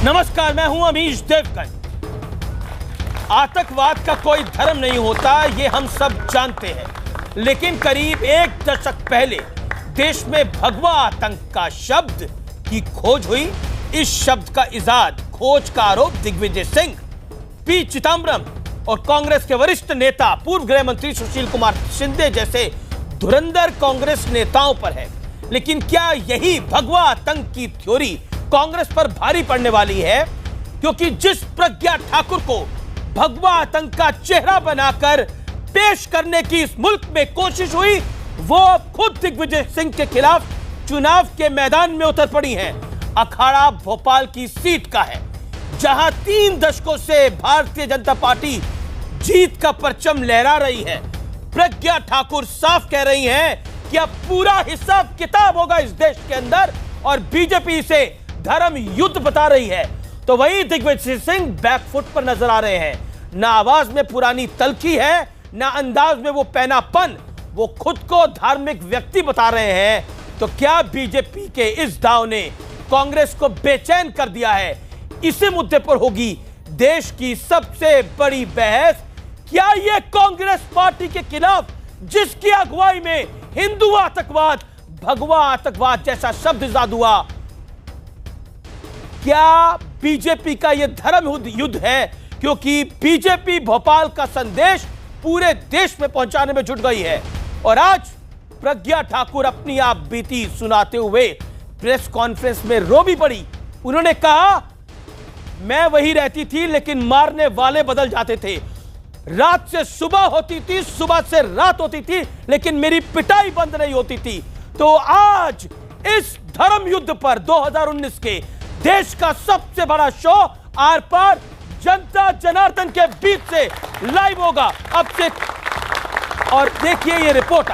नमस्कार, मैं हूं अमीश देवगन। आतंकवाद का कोई धर्म नहीं होता, ये हम सब जानते हैं। लेकिन करीब एक दशक पहले देश में भगवा आतंक का शब्द की खोज हुई। इस शब्द का इजाद, खोज का आरोप दिग्विजय सिंह, पी चिदंबरम और कांग्रेस के वरिष्ठ नेता पूर्व गृह मंत्री सुशील कुमार शिंदे जैसे धुरंधर कांग्रेस नेताओं पर है। लेकिन क्या यही भगवा आतंक की थ्योरी कांग्रेस पर भारी पड़ने वाली है? क्योंकि जिस प्रज्ञा ठाकुर को भगवा आतंक का चेहरा बनाकर पेश करने की इस मुल्क में कोशिश हुई, वो अब खुद दिग्विजय सिंह के खिलाफ चुनाव के मैदान में उतर पड़ी हैं। अखाड़ा भोपाल की सीट का है, जहां 3 दशकों से भारतीय जनता पार्टी जीत का परचम लहरा रही है। प्रज्ञा ठाकुर साफ कह रही हैं कि अब पूरा हिसाब किताब होगा इस देश के अंदर, और बीजेपी इसे धर्म युद्ध बता रही है। तो वही दिग्विजय सिंह बैकफुट पर नजर आ रहे हैं। ना आवाज में पुरानी तलखी है, ना अंदाज में वो पैनापन। वो खुद को धार्मिक व्यक्ति बता रहे हैं। तो क्या बीजेपी के इस दाव ने कांग्रेस को बेचैन कर दिया है? इसी मुद्दे पर होगी देश की सबसे बड़ी बहस। क्या ये कांग्रेस पार्टी के खिलाफ, जिसकी अगुवाई में हिंदू आतंकवाद, भगवा आतंकवाद जैसा शब्द इजाद हुआ, क्या बीजेपी का यह धर्म युद्ध है? क्योंकि बीजेपी भोपाल का संदेश पूरे देश में पहुंचाने में जुट गई है। और आज प्रज्ञा ठाकुर अपनी आप बीती सुनाते हुए प्रेस कॉन्फ्रेंस में रो भी पड़ी। उन्होंने कहा, मैं वही रहती थी लेकिन मारने वाले बदल जाते थे। रात से सुबह होती थी, सुबह से रात होती थी, लेकिन मेरी पिटाई बंद नहीं होती थी। तो आज इस धर्म युद्ध पर 2019 के देश का सबसे बड़ा शो आर पार जनता जनार्दन के बीच से लाइव होगा अब से। और देखिए ये रिपोर्ट।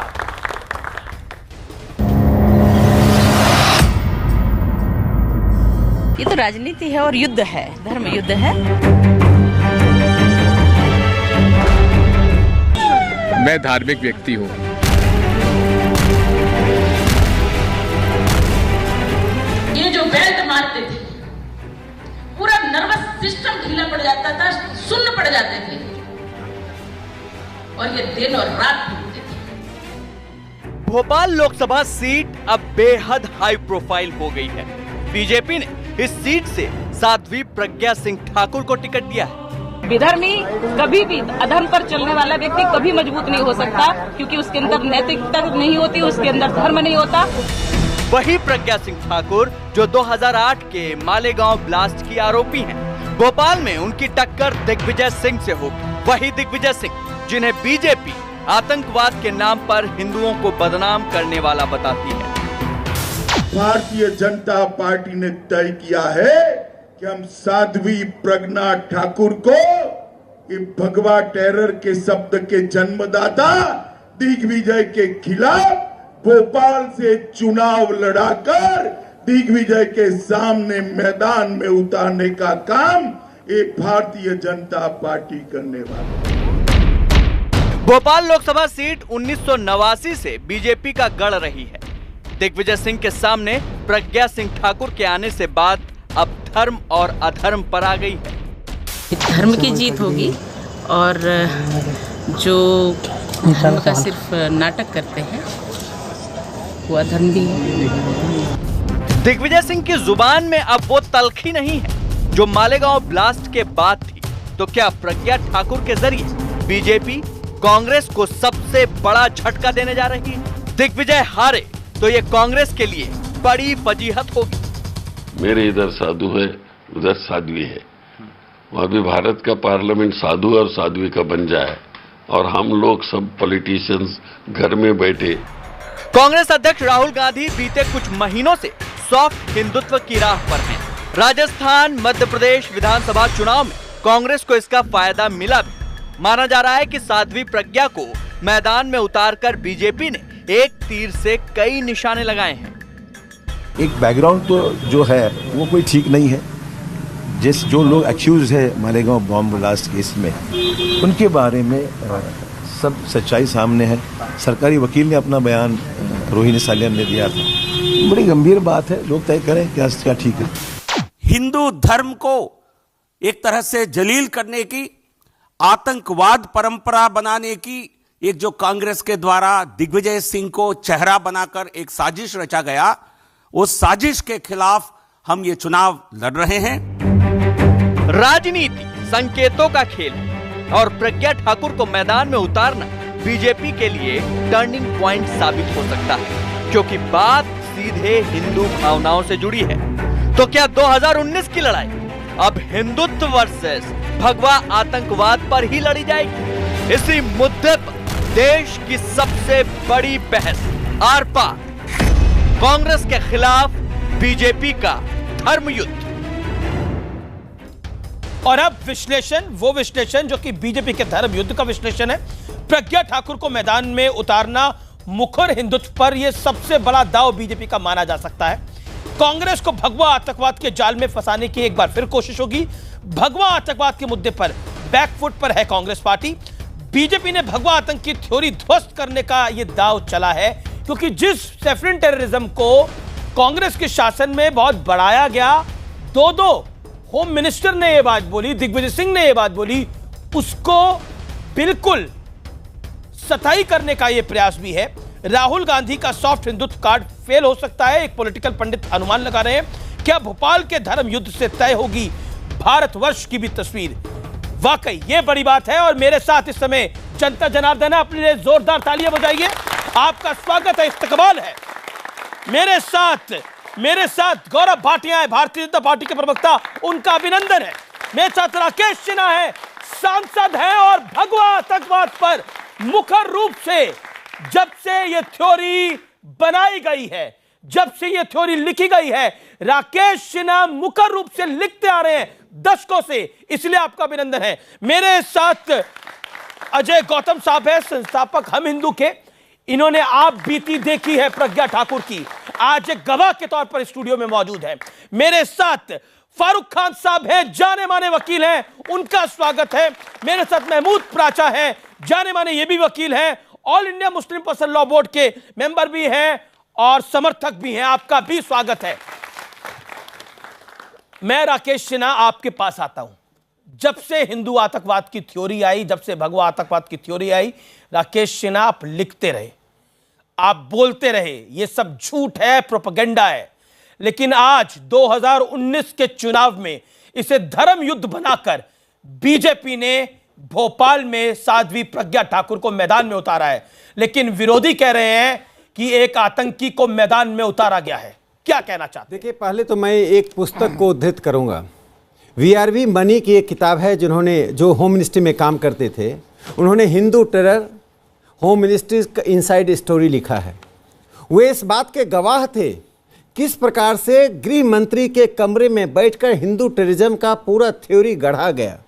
ये तो राजनीति है और युद्ध है, धर्म युद्ध है। मैं धार्मिक व्यक्ति हूँ। ये जो बेल्ट मारते थे, पूरा नर्वस सिस्टम ढीला पड़ जाता था, सुन्न पड़ जाते थे, और ये दिन और रात ढूंढते थे। भोपाल लोकसभा सीट अब बेहद हाई प्रोफाइल हो गई है। बीजेपी ने इस सीट से साध्वी प्रज्ञा सिंह ठाकुर को टिकट दिया है। विधर्मी कभी भी अधर्म पर चलने वाला व्यक्ति कभी मजबूत नहीं हो सकता, क्योंकि उसके अंदर नैतिकता नहीं होती, उसके अंदर धर्म नहीं होता। वही प्रज्ञा सिंह ठाकुर जो 2008 के मालेगांव ब्लास्ट की आरोपी हैं, भोपाल में उनकी टक्कर दिग्विजय सिंह से होगी। वही दिग्विजय सिंह जिन्हें बीजेपी आतंकवाद के नाम पर हिंदुओं को बदनाम करने वाला बताती है। भारतीय जनता पार्टी ने तय किया है कि हम साध्वी प्रज्ञा ठाकुर को भगवा टेरर के शब्द के जन्मदाता दिग्विजय के खिलाफ भोपाल से चुनाव लड़ाकर दिग्विजय के सामने मैदान में उतारने का काम ये भारतीय जनता पार्टी करने वाली है। भोपाल लोकसभा सीट 1989 से बीजेपी का गढ़ रही है। दिग्विजय सिंह के सामने प्रज्ञा सिंह ठाकुर के आने से बात अब धर्म और अधर्म पर आ गई है। धर्म की जीत होगी, और जो धर्म का सिर्फ नाटक करते हैं वो अधर्म भी है। दिग्विजय सिंह की जुबान में अब वो तलखी नहीं है जो मालेगांव ब्लास्ट के बाद थी। तो क्या प्रज्ञा ठाकुर के जरिए बीजेपी कांग्रेस को सबसे बड़ा झटका देने जा रही है? दिग्विजय हारे तो ये कांग्रेस के लिए बड़ी फजीहत होगी। मेरे इधर साधु है, उधर साध्वी है। वहां भी भारत का पार्लियामेंट साधु और साध्वी का बन जाए, और हम लोग सब पॉलिटिशियंस घर में बैठे। कांग्रेस अध्यक्ष राहुल गांधी बीते कुछ महीनों से सॉफ्ट हिंदुत्व की राह पर हैं। राजस्थान, मध्य प्रदेश विधानसभा चुनाव में कांग्रेस को इसका फायदा मिला भी। माना जा रहा है कि साध्वी प्रज्ञा को मैदान में उतारकर बीजेपी ने एक तीर से कई निशाने लगाए हैं। एक बैकग्राउंड तो जो है वो कोई ठीक नहीं है। जो लोग एक्यूज है मालेगांव बॉम्ब ब्लास्ट केस में, उनके बारे में सब सच्चाई सामने है। सरकारी वकील ने अपना बयान रोहिणी सालियान ने दिया था। बड़ी गंभीर बात है, लोग तय करें क्या ठीक है। हिंदू धर्म को एक तरह से जलील करने की, आतंकवाद परंपरा बनाने की एक जो कांग्रेस के द्वारा दिग्विजय सिंह को चेहरा बनाकर एक साजिश रचा गया, उस साजिश के खिलाफ हम ये चुनाव लड़ रहे हैं। राजनीति संकेतों का खेल है और प्रज्ञा ठाकुर को मैदान में उतारना बीजेपी के लिए टर्निंग पॉइंट साबित हो सकता है, क्योंकि बात सीधे हिंदू भावनाओं से जुड़ी है। तो क्या 2019 की लड़ाई अब हिंदुत्व वर्सेस भगवा आतंकवाद पर ही लड़ी जाएगी? इसी मुद्दे पर देश की सबसे बड़ी बहस आर पार, कांग्रेस के खिलाफ बीजेपी का धर्म युद्ध। और अब विश्लेषण, वो विश्लेषण जो कि बीजेपी के धर्म युद्ध का विश्लेषण है। प्रज्ञा ठाकुर को मैदान में उतारना मुखर हिंदुत्व पर यह सबसे बड़ा दांव बीजेपी का माना जा सकता है। कांग्रेस को भगवा आतंकवाद के जाल में फंसाने की एक बार फिर कोशिश होगी। भगवा आतंकवाद के मुद्दे पर बैकफुट पर है कांग्रेस पार्टी। बीजेपी ने भगवा आतंक की थ्योरी ध्वस्त करने का यह दांव चला है, क्योंकि जिस सेफरन टेररिज्म को कांग्रेस के शासन में बहुत बढ़ाया गया, दो होम मिनिस्टर ने यह बात बोली, दिग्विजय सिंह ने यह बात बोली, उसको बिल्कुल सताई करने का यह प्रयास भी है। राहुल गांधी का सॉफ्ट हिंदुत्व कार्ड फेल हो सकता है। एक पॉलिटिकल पंडित अनुमान लगा रहे हैं, क्या भोपाल के धर्म युद्ध से तय होगी भारतवर्ष की भी तस्वीर? वाकई यह बड़ी बात है। और मेरे साथ इस समय जनता जनार्दन है, अपने लिए जोरदार तालियां बजाइए। आपका स्वागत है, इस्तकबाल है। मेरे साथ गौरव भाटिया है, भारतीय जनता पार्टी के प्रवक्ता, उनका अभिनंदन है। मेरे साथ राकेश सिन्हा है, सांसद है और भगवा आतंकवाद पर मुखर रूप से जब से यह थ्योरी बनाई गई है, जब से यह थ्योरी लिखी गई है, राकेश सिन्हा मुखर रूप से लिखते आ रहे हैं दशकों से, इसलिए आपका अभिनंदन है। मेरे साथ अजय गौतम साहब है, संस्थापक हम हिंदू के। इन्होंने आप बीती देखी है प्रज्ञा ठाकुर की, आज एक गवाह के तौर पर स्टूडियो में मौजूद है। मेरे साथ फारूक खान साहब हैं, जाने माने वकील हैं, उनका स्वागत है। मेरे साथ महमूद प्राचा हैं, जाने माने ये भी वकील हैं, all India Muslim personal law board के मेंबर भी हैं और समर्थक भी हैं, आपका भी स्वागत है। मैं राकेश सिन्हा आपके पास आता हूं। जब से हिंदू आतंकवाद की थ्योरी आई, जब से भगवा आतंकवाद की थ्योरी आई, राकेश सिन्हा आप लिखते रहे, आप बोलते रहे, ये सब झूठ है, प्रोपेगेंडा है। लेकिन आज 2019 के चुनाव में इसे धर्म युद्ध बनाकर बीजेपी ने भोपाल में साध्वी प्रज्ञा ठाकुर को मैदान में उतारा है। लेकिन विरोधी कह रहे हैं कि एक आतंकी को मैदान में उतारा गया है। क्या कहना चाहते हैं? देखिए, पहले तो मैं एक पुस्तक को उद्धृत करूंगा। वीआरवी मनी की एक किताब है, जो होम मिनिस्ट्री में काम करते थे, उन्होंने हिंदू टेरर होम मिनिस्ट्री का इनसाइड स्टोरी लिखा है। वे इस बात के गवाह थे किस प्रकार से गृह मंत्री के कमरे में बैठकर हिंदू टेररिज्म का पूरा थ्योरी गढ़ा गया।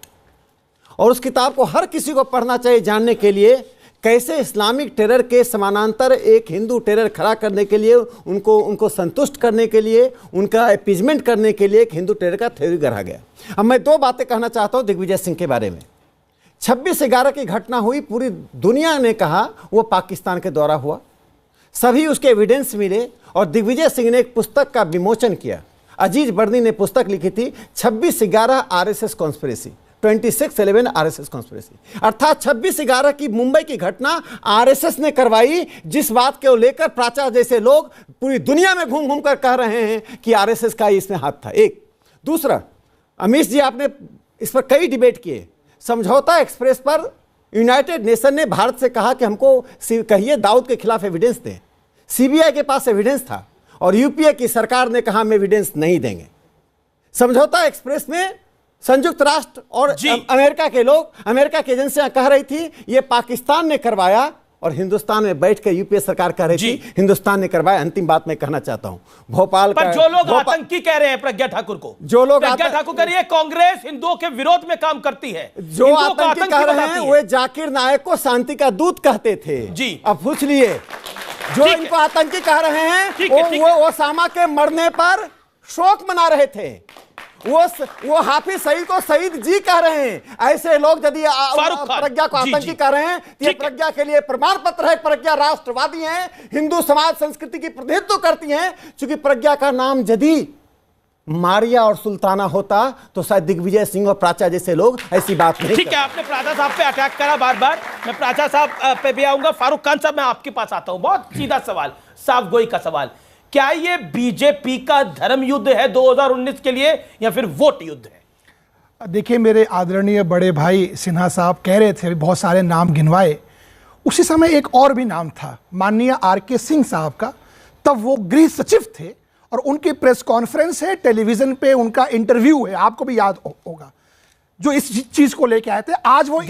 और उस किताब को हर किसी को पढ़ना चाहिए, जानने के लिए कैसे इस्लामिक टेरर के समानांतर एक हिंदू टेरर खड़ा करने के लिए, उनको संतुष्ट करने के लिए, उनका अपीजमेंट करने के लिए एक हिंदू टेरर का थ्योरी गढ़ा गया। अब मैं दो बातें कहना चाहता हूँ दिग्विजय सिंह के बारे में। 26/11 की घटना हुई, पूरी दुनिया ने कहा वो पाकिस्तान के द्वारा हुआ, सभी उसके एविडेंस मिले और दिग्विजय सिंह ने एक पुस्तक का विमोचन किया। अजीज बर्नी ने पुस्तक लिखी थी 26/11 आरएसएस कॉन्स्पिरेसी, 26/11 आरएसएस कॉन्स्पिरेसी, अर्थात 26/11 की मुंबई की घटना आरएसएस ने करवाई, जिस बात को लेकर प्राचा जैसे लोग पूरी दुनिया में घूम घूम कर कह रहे हैं कि आरएसएस का इसमें हाथ था। एक दूसरा, अमीश जी आपने इस पर कई डिबेट किए। समझौता एक्सप्रेस पर यूनाइटेड नेशन ने भारत से कहा कि हमको कहिए दाऊद के खिलाफ एविडेंस दें। सीबीआई के पास एविडेंस था और यूपीए की सरकार ने कहा हम एविडेंस नहीं देंगे। समझौता एक्सप्रेस में संयुक्त राष्ट्र और अमेरिका के लोग, अमेरिका की एजेंसियां कह रही थी ये पाकिस्तान ने करवाया, और हिंदुस्तान में बैठ के यूपीए सरकार कह रही थी हिंदुस्तान ने करवाया। अंतिम बात मैं कहना चाहता हूं, भोपाल पर जो लोग आतंकी कह रहे हैं प्रज्ञा ठाकुर को, जो लोग प्रज्ञा ठाकुर कह रही है कांग्रेस हिंदुओं के विरोध में काम करती है, जो आतंकी कह रहे हैं वे जाकिर नायक को शांति का दूत कहते थे जी। अब पूछ लिए, जो इनको आतंकी कह रहे हैं वो ओसामा के मरने पर शोक मना रहे थे, वो हाफिज सईद को शहीद जी कह रहे हैं। ऐसे लोग यदि प्रज्ञा को आतंकी कह रहे हैं, ये प्रज्ञा के लिए प्रमाण पत्र है। प्रज्ञा राष्ट्रवादी हैं, हिंदू समाज संस्कृति की प्रतिनिधित्व करती हैं। चूंकि प्रज्ञा का नाम जदी मारिया और सुल्ताना होता तो शायद दिग्विजय सिंह और प्राचा जैसे लोग ऐसी बात नहीं ठीक है, आपने प्राचा साहब पे अटैक करा बार बार, मैं प्राचा साहब पे भी आऊंगा। फारूक खान साहब, मैं आपके पास आता हूं। बहुत सीधा सवाल, साफ गोई का सवाल, क्या ये बीजेपी का धर्म युद्ध है 2019 के लिए या फिर वोट युद्ध है? देखिए, मेरे आदरणीय बड़े भाई सिन्हा साहब कह रहे थे, बहुत सारे नाम गिनवाए, उसी समय एक और भी नाम था माननीय आर.के. सिंह साहब का। तब वो गृह सचिव थे और उनकी प्रेस कॉन्फ्रेंस है, टेलीविजन पे उनका इंटरव्यू है, आपको भी याद होगा, जो इस चीज को लेके आए थे। आज वो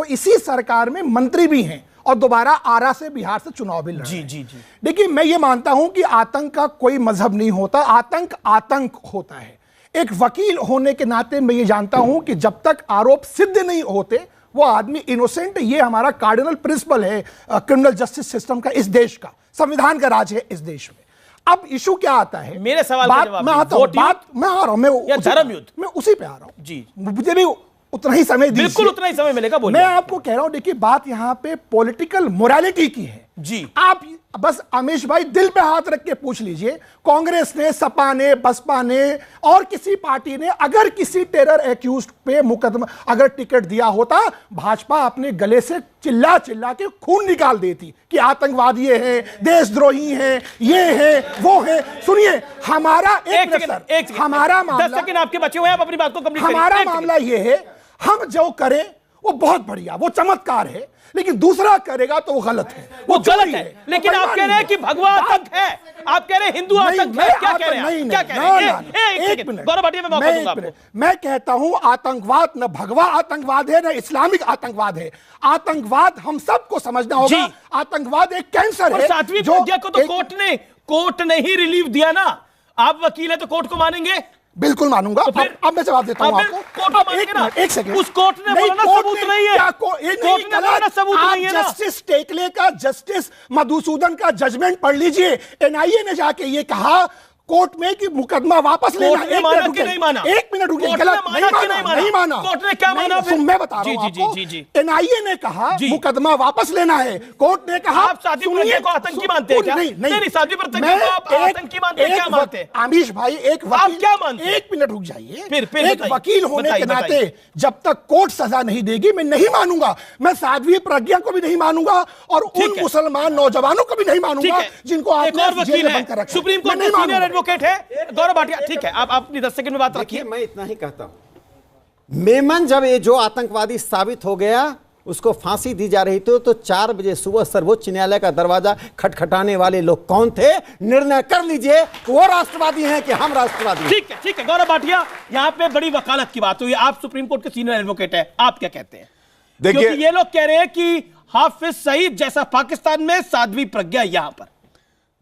इसी सरकार में मंत्री भी हैं और दोबारा आरा से, बिहार से चुनाव भी लड़ रहे हैं। जी। देखिए, मैं ये मानता हूं कि आतंक का कोई मजहब नहीं होता, आतंक होता है। एक वकील होने के नाते मैं ये जानता हूं कि जब तक आरोप सिद्ध नहीं होते वो आदमी इनोसेंट, ये हमारा कार्डिनल प्रिंसिपल है क्रिमिनल जस्टिस सिस्टम का, इस देश का, संविधान का राज है इस देश में। अब इशू क्या आता है, मेरे सवाल का जवाब, मैं आता हूं, मैं आ रहा हूं, मैं धर्म युद्ध, मैं उसी पे आ रहा हूं जी। मुझे भी उतना ही समय दीजिए, बिल्कुल उतना ही समय मिलेगा। मैं आपको कह रहा हूं, देखिए बात यहां पे पॉलिटिकल मोरालिटी की है जी। आप बस अमीश भाई दिल पे हाथ रख के पूछ लीजिए, कांग्रेस ने, सपा ने, बसपा ने और किसी पार्टी ने अगर किसी टेरर एक्यूज्ड पे मुकदमा, अगर टिकट दिया होता, भाजपा अपने गले से चिल्ला चिल्ला के खून निकाल देती कि आतंकवादी है, देशद्रोही है, ये है, वो है। सुनिए, हमारा हमारा मामला, 10 सेकंड आपके बचे हुए हैं, आप अपनी बात को कंप्लीट करिए। हमारा मामला ये है, हम जो करें वो बहुत बढ़िया, वो चमत्कार है, लेकिन दूसरा करेगा तो वो गलत है, वो गलत है। लेकिन आप कह रहे हैं कि भगवा आतंक है, आप कह रहे हैं हिंदू आतंक है, क्या कह रहे हैं? क्या कह रहे हैं? एक मिनट गौरव भाटिया, मैं मौका दूंगा आपको। मैं कहता हूं आतंकवाद न भगवा आतंकवाद है, न इस्लामिक आतंकवाद है। आतंकवाद हम सबको समझना होगा, आतंकवाद एक कैंसर है। 7वीं प्रज्ञा को तो कोर्ट ने ही रिलीफ दिया ना, आप वकील है तो कोर्ट को मानेंगे? बिल्कुल मानूंगा। तो अब मैं जवाब देता हूं आपको। एक सेकंड, उस कोर्ट ने बोला ना सबूत नहीं है, कोर्ट ने बोला ना सबूत नहीं है ना। जस्टिस टेकले का, जस्टिस मधुसूदन का जजमेंट पढ़ लीजिए। एनआईए ने जाके ये कहा कोर्ट में कि मुकदमा वापस लेना। एक मिनट रुकिए, नहीं माना। कोर्ट ने क्या माना? मैं बता रहा हूं आपको। एनआईए ने कहा मुकदमा वापस लेना है, कोर्ट ने कहा। आप साध्वी प्रज्ञा को आतंकी मानते हैं क्या? नहीं, साध्वी प्रज्ञा को आप आतंकी मानते हैं, क्या मानते हैं? आमिश भाई, आप क्या मानते हैं? एक मिनट रुक जाइए। एक वकील होने के नाते जब तक कोर्ट सजा नहीं देगी मैं नहीं मानूंगा। मैं साध्वी प्रज्ञा को भी नहीं मानूंगा और उन मुसलमान नौजवानों को भी नहीं मानूंगा जिनको आपने जेल में बंद कर रखा। सुप्रीम कोर्ट में सीनियर एडवोकेट है गौरव भाटिया, ठीक है, आप अपनी 10 सेकंड में बात रखिए। मैं इतना ही कहता हूं, मेमन जब ये जो आतंकवादी साबित हो गया, उसको फांसी दी जा रही थी, तो 4 बजे सुबह सर्वोच्च न्यायालय का दरवाजा खटखटाने वाले लोग कौन थे? निर्णय कर लीजिए, वो राष्ट्रवादी हैं कि हम राष्ट्रवादी? ठीक है गौरव भाटिया, यहां पे बड़ी वकालत की बात हुई, आप सुप्रीम कोर्ट के सीनियर एडवोकेट है, आप क्या कहते हैं? देखिए, ये लोग कह रहे हैं कि हाफिज सईद जैसा पाकिस्तान में, साध्वी प्रज्ञा यहां पर।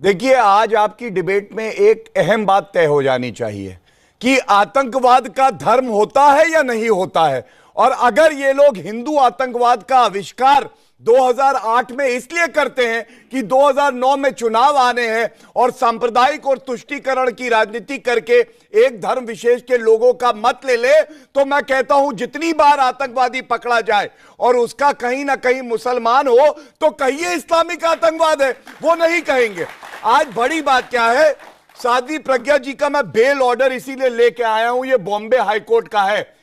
देखिए, आज आपकी डिबेट में एक अहम बात तय हो जानी चाहिए कि आतंकवाद का धर्म होता है या नहीं होता है। और अगर ये लोग हिंदू आतंकवाद का आविष्कार 2008 में इसलिए करते हैं कि 2009 में चुनाव आने हैं और सांप्रदायिक और तुष्टीकरण की राजनीति करके एक धर्म विशेष के लोगों का मत ले, तो मैं कहता हूं जितनी बार आतंकवादी पकड़ा जाए और उसका कहीं ना कहीं मुसलमान हो तो कहिए इस्लामिक आतंकवाद है, वो नहीं कहेंगे। आज बड़ी बात क्या है, साध्वी प्रज्ञा जी का मैं बेल ऑर्डर इसीलिए लेके आया हूं, ये बॉम्बे हाईकोर्ट का है।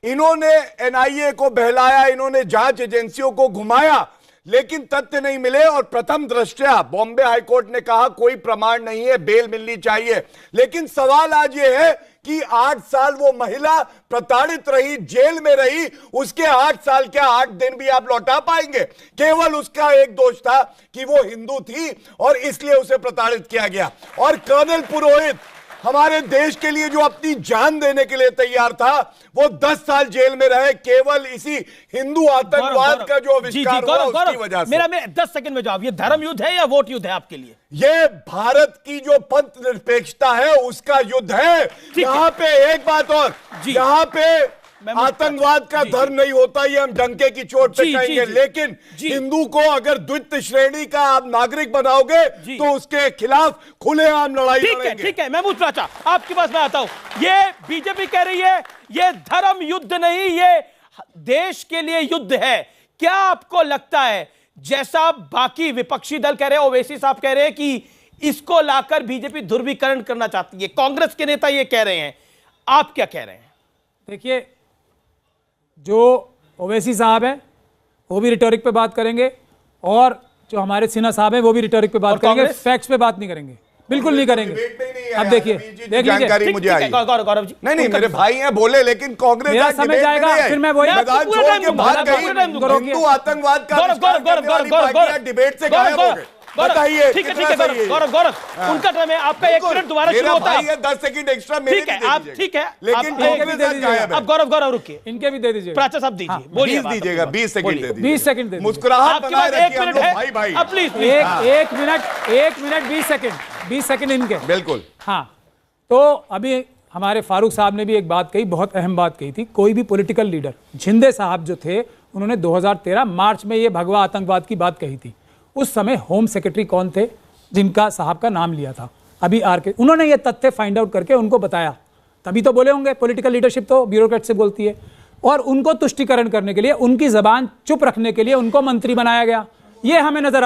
इन्होंने एनआईए को बहलाया, इन्होंने जांच एजेंसियों को घुमाया, लेकिन तथ्य नहीं मिले और प्रथम दृष्टया बॉम्बे हाईकोर्ट ने कहा कोई प्रमाण नहीं है, बेल मिलनी चाहिए। लेकिन सवाल आज ये है कि 8 साल वो महिला प्रताड़ित रही, जेल में रही, उसके 8 साल क्या 8 दिन भी आप लौटा पाएंगे? केवल उसका एक दोष था कि वो हिंदू थी और इसलिए उसे प्रताड़ित किया गया। और कर्नल पुरोहित हमारे देश के लिए जो अपनी जान देने के लिए तैयार था, वो 10 साल जेल में रहे केवल इसी हिंदू आतंकवाद का जो आविष्कार हुआ उसकी वजह से। मेरा 10 सेकंड में जवाब, ये धर्म युद्ध है या वोट युद्ध है आपके लिए? ये भारत की जो पंथ निरपेक्षता है उसका युद्ध है। यहाँ पे एक बात और, यहाँ पे आतंकवाद का धर्म नहीं होता, ये हम डंके की चोट पे कहेंगे, लेकिन हिंदू को अगर द्वितीय श्रेणी का आप नागरिक बनाओगे तो उसके खिलाफ खुलेआम लड़ाई लड़ेंगे। ठीक है, महमूद प्राचा आपके पास मैं आता हूं। ये बीजेपी कह रही है ये धर्म युद्ध नहीं, ये देश के लिए युद्ध है। क्या आपको लगता है, जैसा बाकी विपक्षी दल कह रहे हैं, ओवैसी साहब कह रहे हैं कि इसको लाकर बीजेपी ध्रुवीकरण करना चाहती है। कांग्रेस के नेता ये कह रहे हैं, आप क्या कह रहे हैं? देखिए, जो ओवैसी साहब हैं वो भी रिटोरिक पे बात करेंगे और जो हमारे सिन्हा साहब हैं वो भी रिटोरिक पे बात करेंगे, फैक्ट्स पे बात नहीं करेंगे, बिल्कुल नहीं करेंगे। अब देखिए, देख जानकारी मुझे आई। गौरव जी, नहीं मेरे भाई हैं, बोले, लेकिन कांग्रेस मेरा समय जाएगा, फिर मैं वही मैदान छोड़ के भाग गई। हिंदू आतंकवाद का डिबेट से गायब हो गए। बताइए, ठीक है गौरव, उनका टाइम है, आपका 1 मिनट दोबारा शुरू होता है। 10 सेकंड एक्स्ट्रा मेरे ठीक है, आप ठीक है, लेकिन अब गौरव रुकिए, इनके भी दे दीजिए, प्राचा साहब दीजिए, बोलिए, दीजिएगा 20 सेकंड दे दीजिए, 20 सेकंड दे, मुस्कुराहट बनाए रखिए हम लोग भाई भाई। अब प्लीज 1 मिनट 20 सेकंड इनके, बिल्कुल। हाँ, तो अभी हमारे फारूक साहब ने भी एक बात कही, बहुत अहम बात कही थी। कोई भी पॉलिटिकल लीडर, झिंदे साहब जो थे, उन्होंने 2013 मार्च में ये भगवा आतंकवाद की बात कही थी। उस समय होम सेक्रेटरी कौन थे जिनका साहब का नाम लिया था? अभी आरके, उन्होंने ये तथ्य फाइंड आउट करके उनको बताया, तभी तो बोले होंगे। पॉलिटिकल लीडरशिप तो ब्यूरोक्रेट से बोलती है। और उनको तुष्टिकरण करने के लिए, उनकी जबान चुप रखने के लिए उनको मंत्री बनाया गया। ये हमें नजर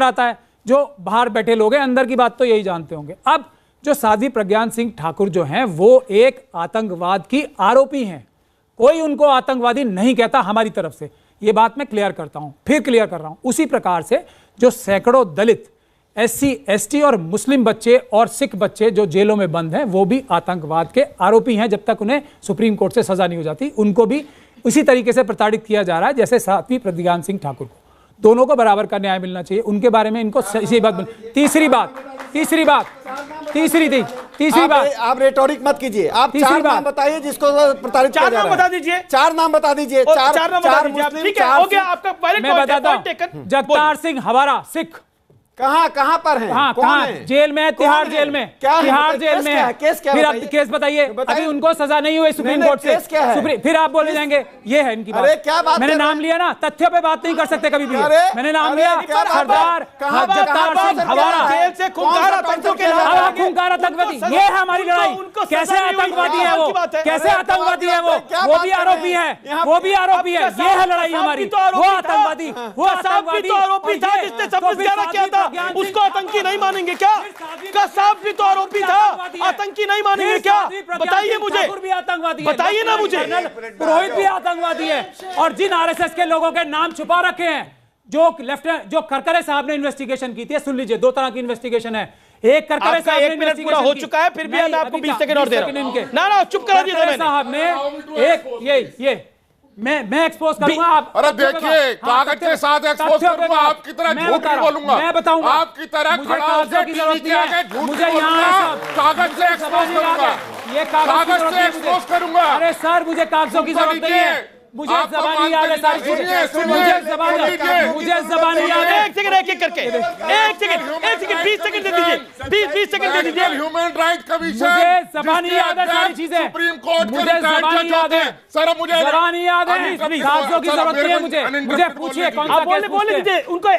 आता है। जो बाहर बैठे लोग हैं, अंदर की बात तो यही जानते होंगे। अब जो साध्वी प्रज्ञान सिंह ठाकुर जो हैं, वो एक आतंकवाद की आरोपी हैं। कोई उनको आतंकवादी नहीं कहता हमारी तरफ से। ये बात मैं क्लियर करता हूं, फिर क्लियर कर रहा हूं। उसी प्रकार से जो सैकड़ों दलित, SC, ST और मुस्लिम बच्चे और सिख बच्चे जो जेलों में बंद हैं, वो भी आतंकवाद के आरोपी हैं। जब तक उन्हें सुप्रीम कोर्ट से सजा नहीं हो जाती, उनको भी उसी तरीके से प्रताड़ित किया जा रहा है जैसे साध्वी प्रज्ञान सिंह ठाकुर को। दोनों को बराबर का न्याय मिलना चाहिए। उनके बारे में इनको इसी बात। तीसरी बात, आप रेटोरिक मत कीजिए। आप 4 नाम बताइए जिसको प्रताड़ित किया जा रहा है। 4 नाम बता दीजिए। 4 नाम बता दीजिए। 4 मुस्लिम, ठीक है, हो गया आपका पहले। मैं बताता हूं, जगतार सिंह हवारा, सिख, कहां पर हैं? हाँ, कहां? जेल में, तिहाड़ जेल में। तिहाड़ जेल में है। फिर आप केस बताइए। अभी उनको सजा नहीं हुई सुप्रीम कोर्ट से। फिर आप बोले जाएंगे ये है इनकी बात। क्या बात? मैंने नाम लिया ना, तथ्यों पे बात नहीं कर सकते कभी भी। मैंने नाम लिया, सरदार जगतार सिंह हवारा। जेल से खूंखार आतंकियों के नाम, खूंखार आतंकवादी, ये है हमारी लड़ाई। कैसे आतंकवादी है वो? कैसे आतंकवादी है वो? वो भी आरोपी है। ये है लड़ाई हमारी। वो आतंकवादी आरोपी था जिसने सबसे किया था, उसको आतंकी नहीं मानेंगे क्या? कसाब भी तो आरोपी था, आतंकी नहीं मानेंगे क्या? बताइए मुझे, बताइए ना मुझे। पुरोहित भी आतंकवादी है। और जिन RSS के लोगों के नाम छुपा रखे हैं, जो करकरे साहब ने इन्वेस्टिगेशन की थी, सुन लीजिए, 2 तरह की इन्वेस्टिगेशन है। एक करकरे साहब ने 1 मिनट पूरा हो चुका है, फिर भी मैं आपको 20 सेकंड और दे रहा हूं। ना चुप करा दिया साहब ने एक ये मैं एक्सपोज करूंगा। आप अरे देखिए, कागज के साथ एक्सपोज करूंगा, आपकी तरह झूठ नहीं बोलूंगा। मैं बताऊंगा, आपकी तरह खड़ा होकर टीवी के आगे झूठ नहीं बोलूंगा। कागज से एक्सपोज करूंगा, ये कागज से एक्सपोज करूंगा। अरे सर, मुझे कागजों की जरूरत नहीं है। मुझे जबानी याद है सारी चीजें। मुझे जबानी याद है। एक सेकंड करके, एक सेकंड 20 सेकंड दे दीजिए, 20 सेकंड दे दीजिए। ह्यूमन राइट कमीशन, मुझे जबानी याद है सारी चीजें। सुप्रीम कोर्ट के मुझे जबानी याद है। सर मुझे जबानी याद है। कागजों की जरूरत नहीं है मुझे पूछिए कौन सा केस बोले दीजिए उनको।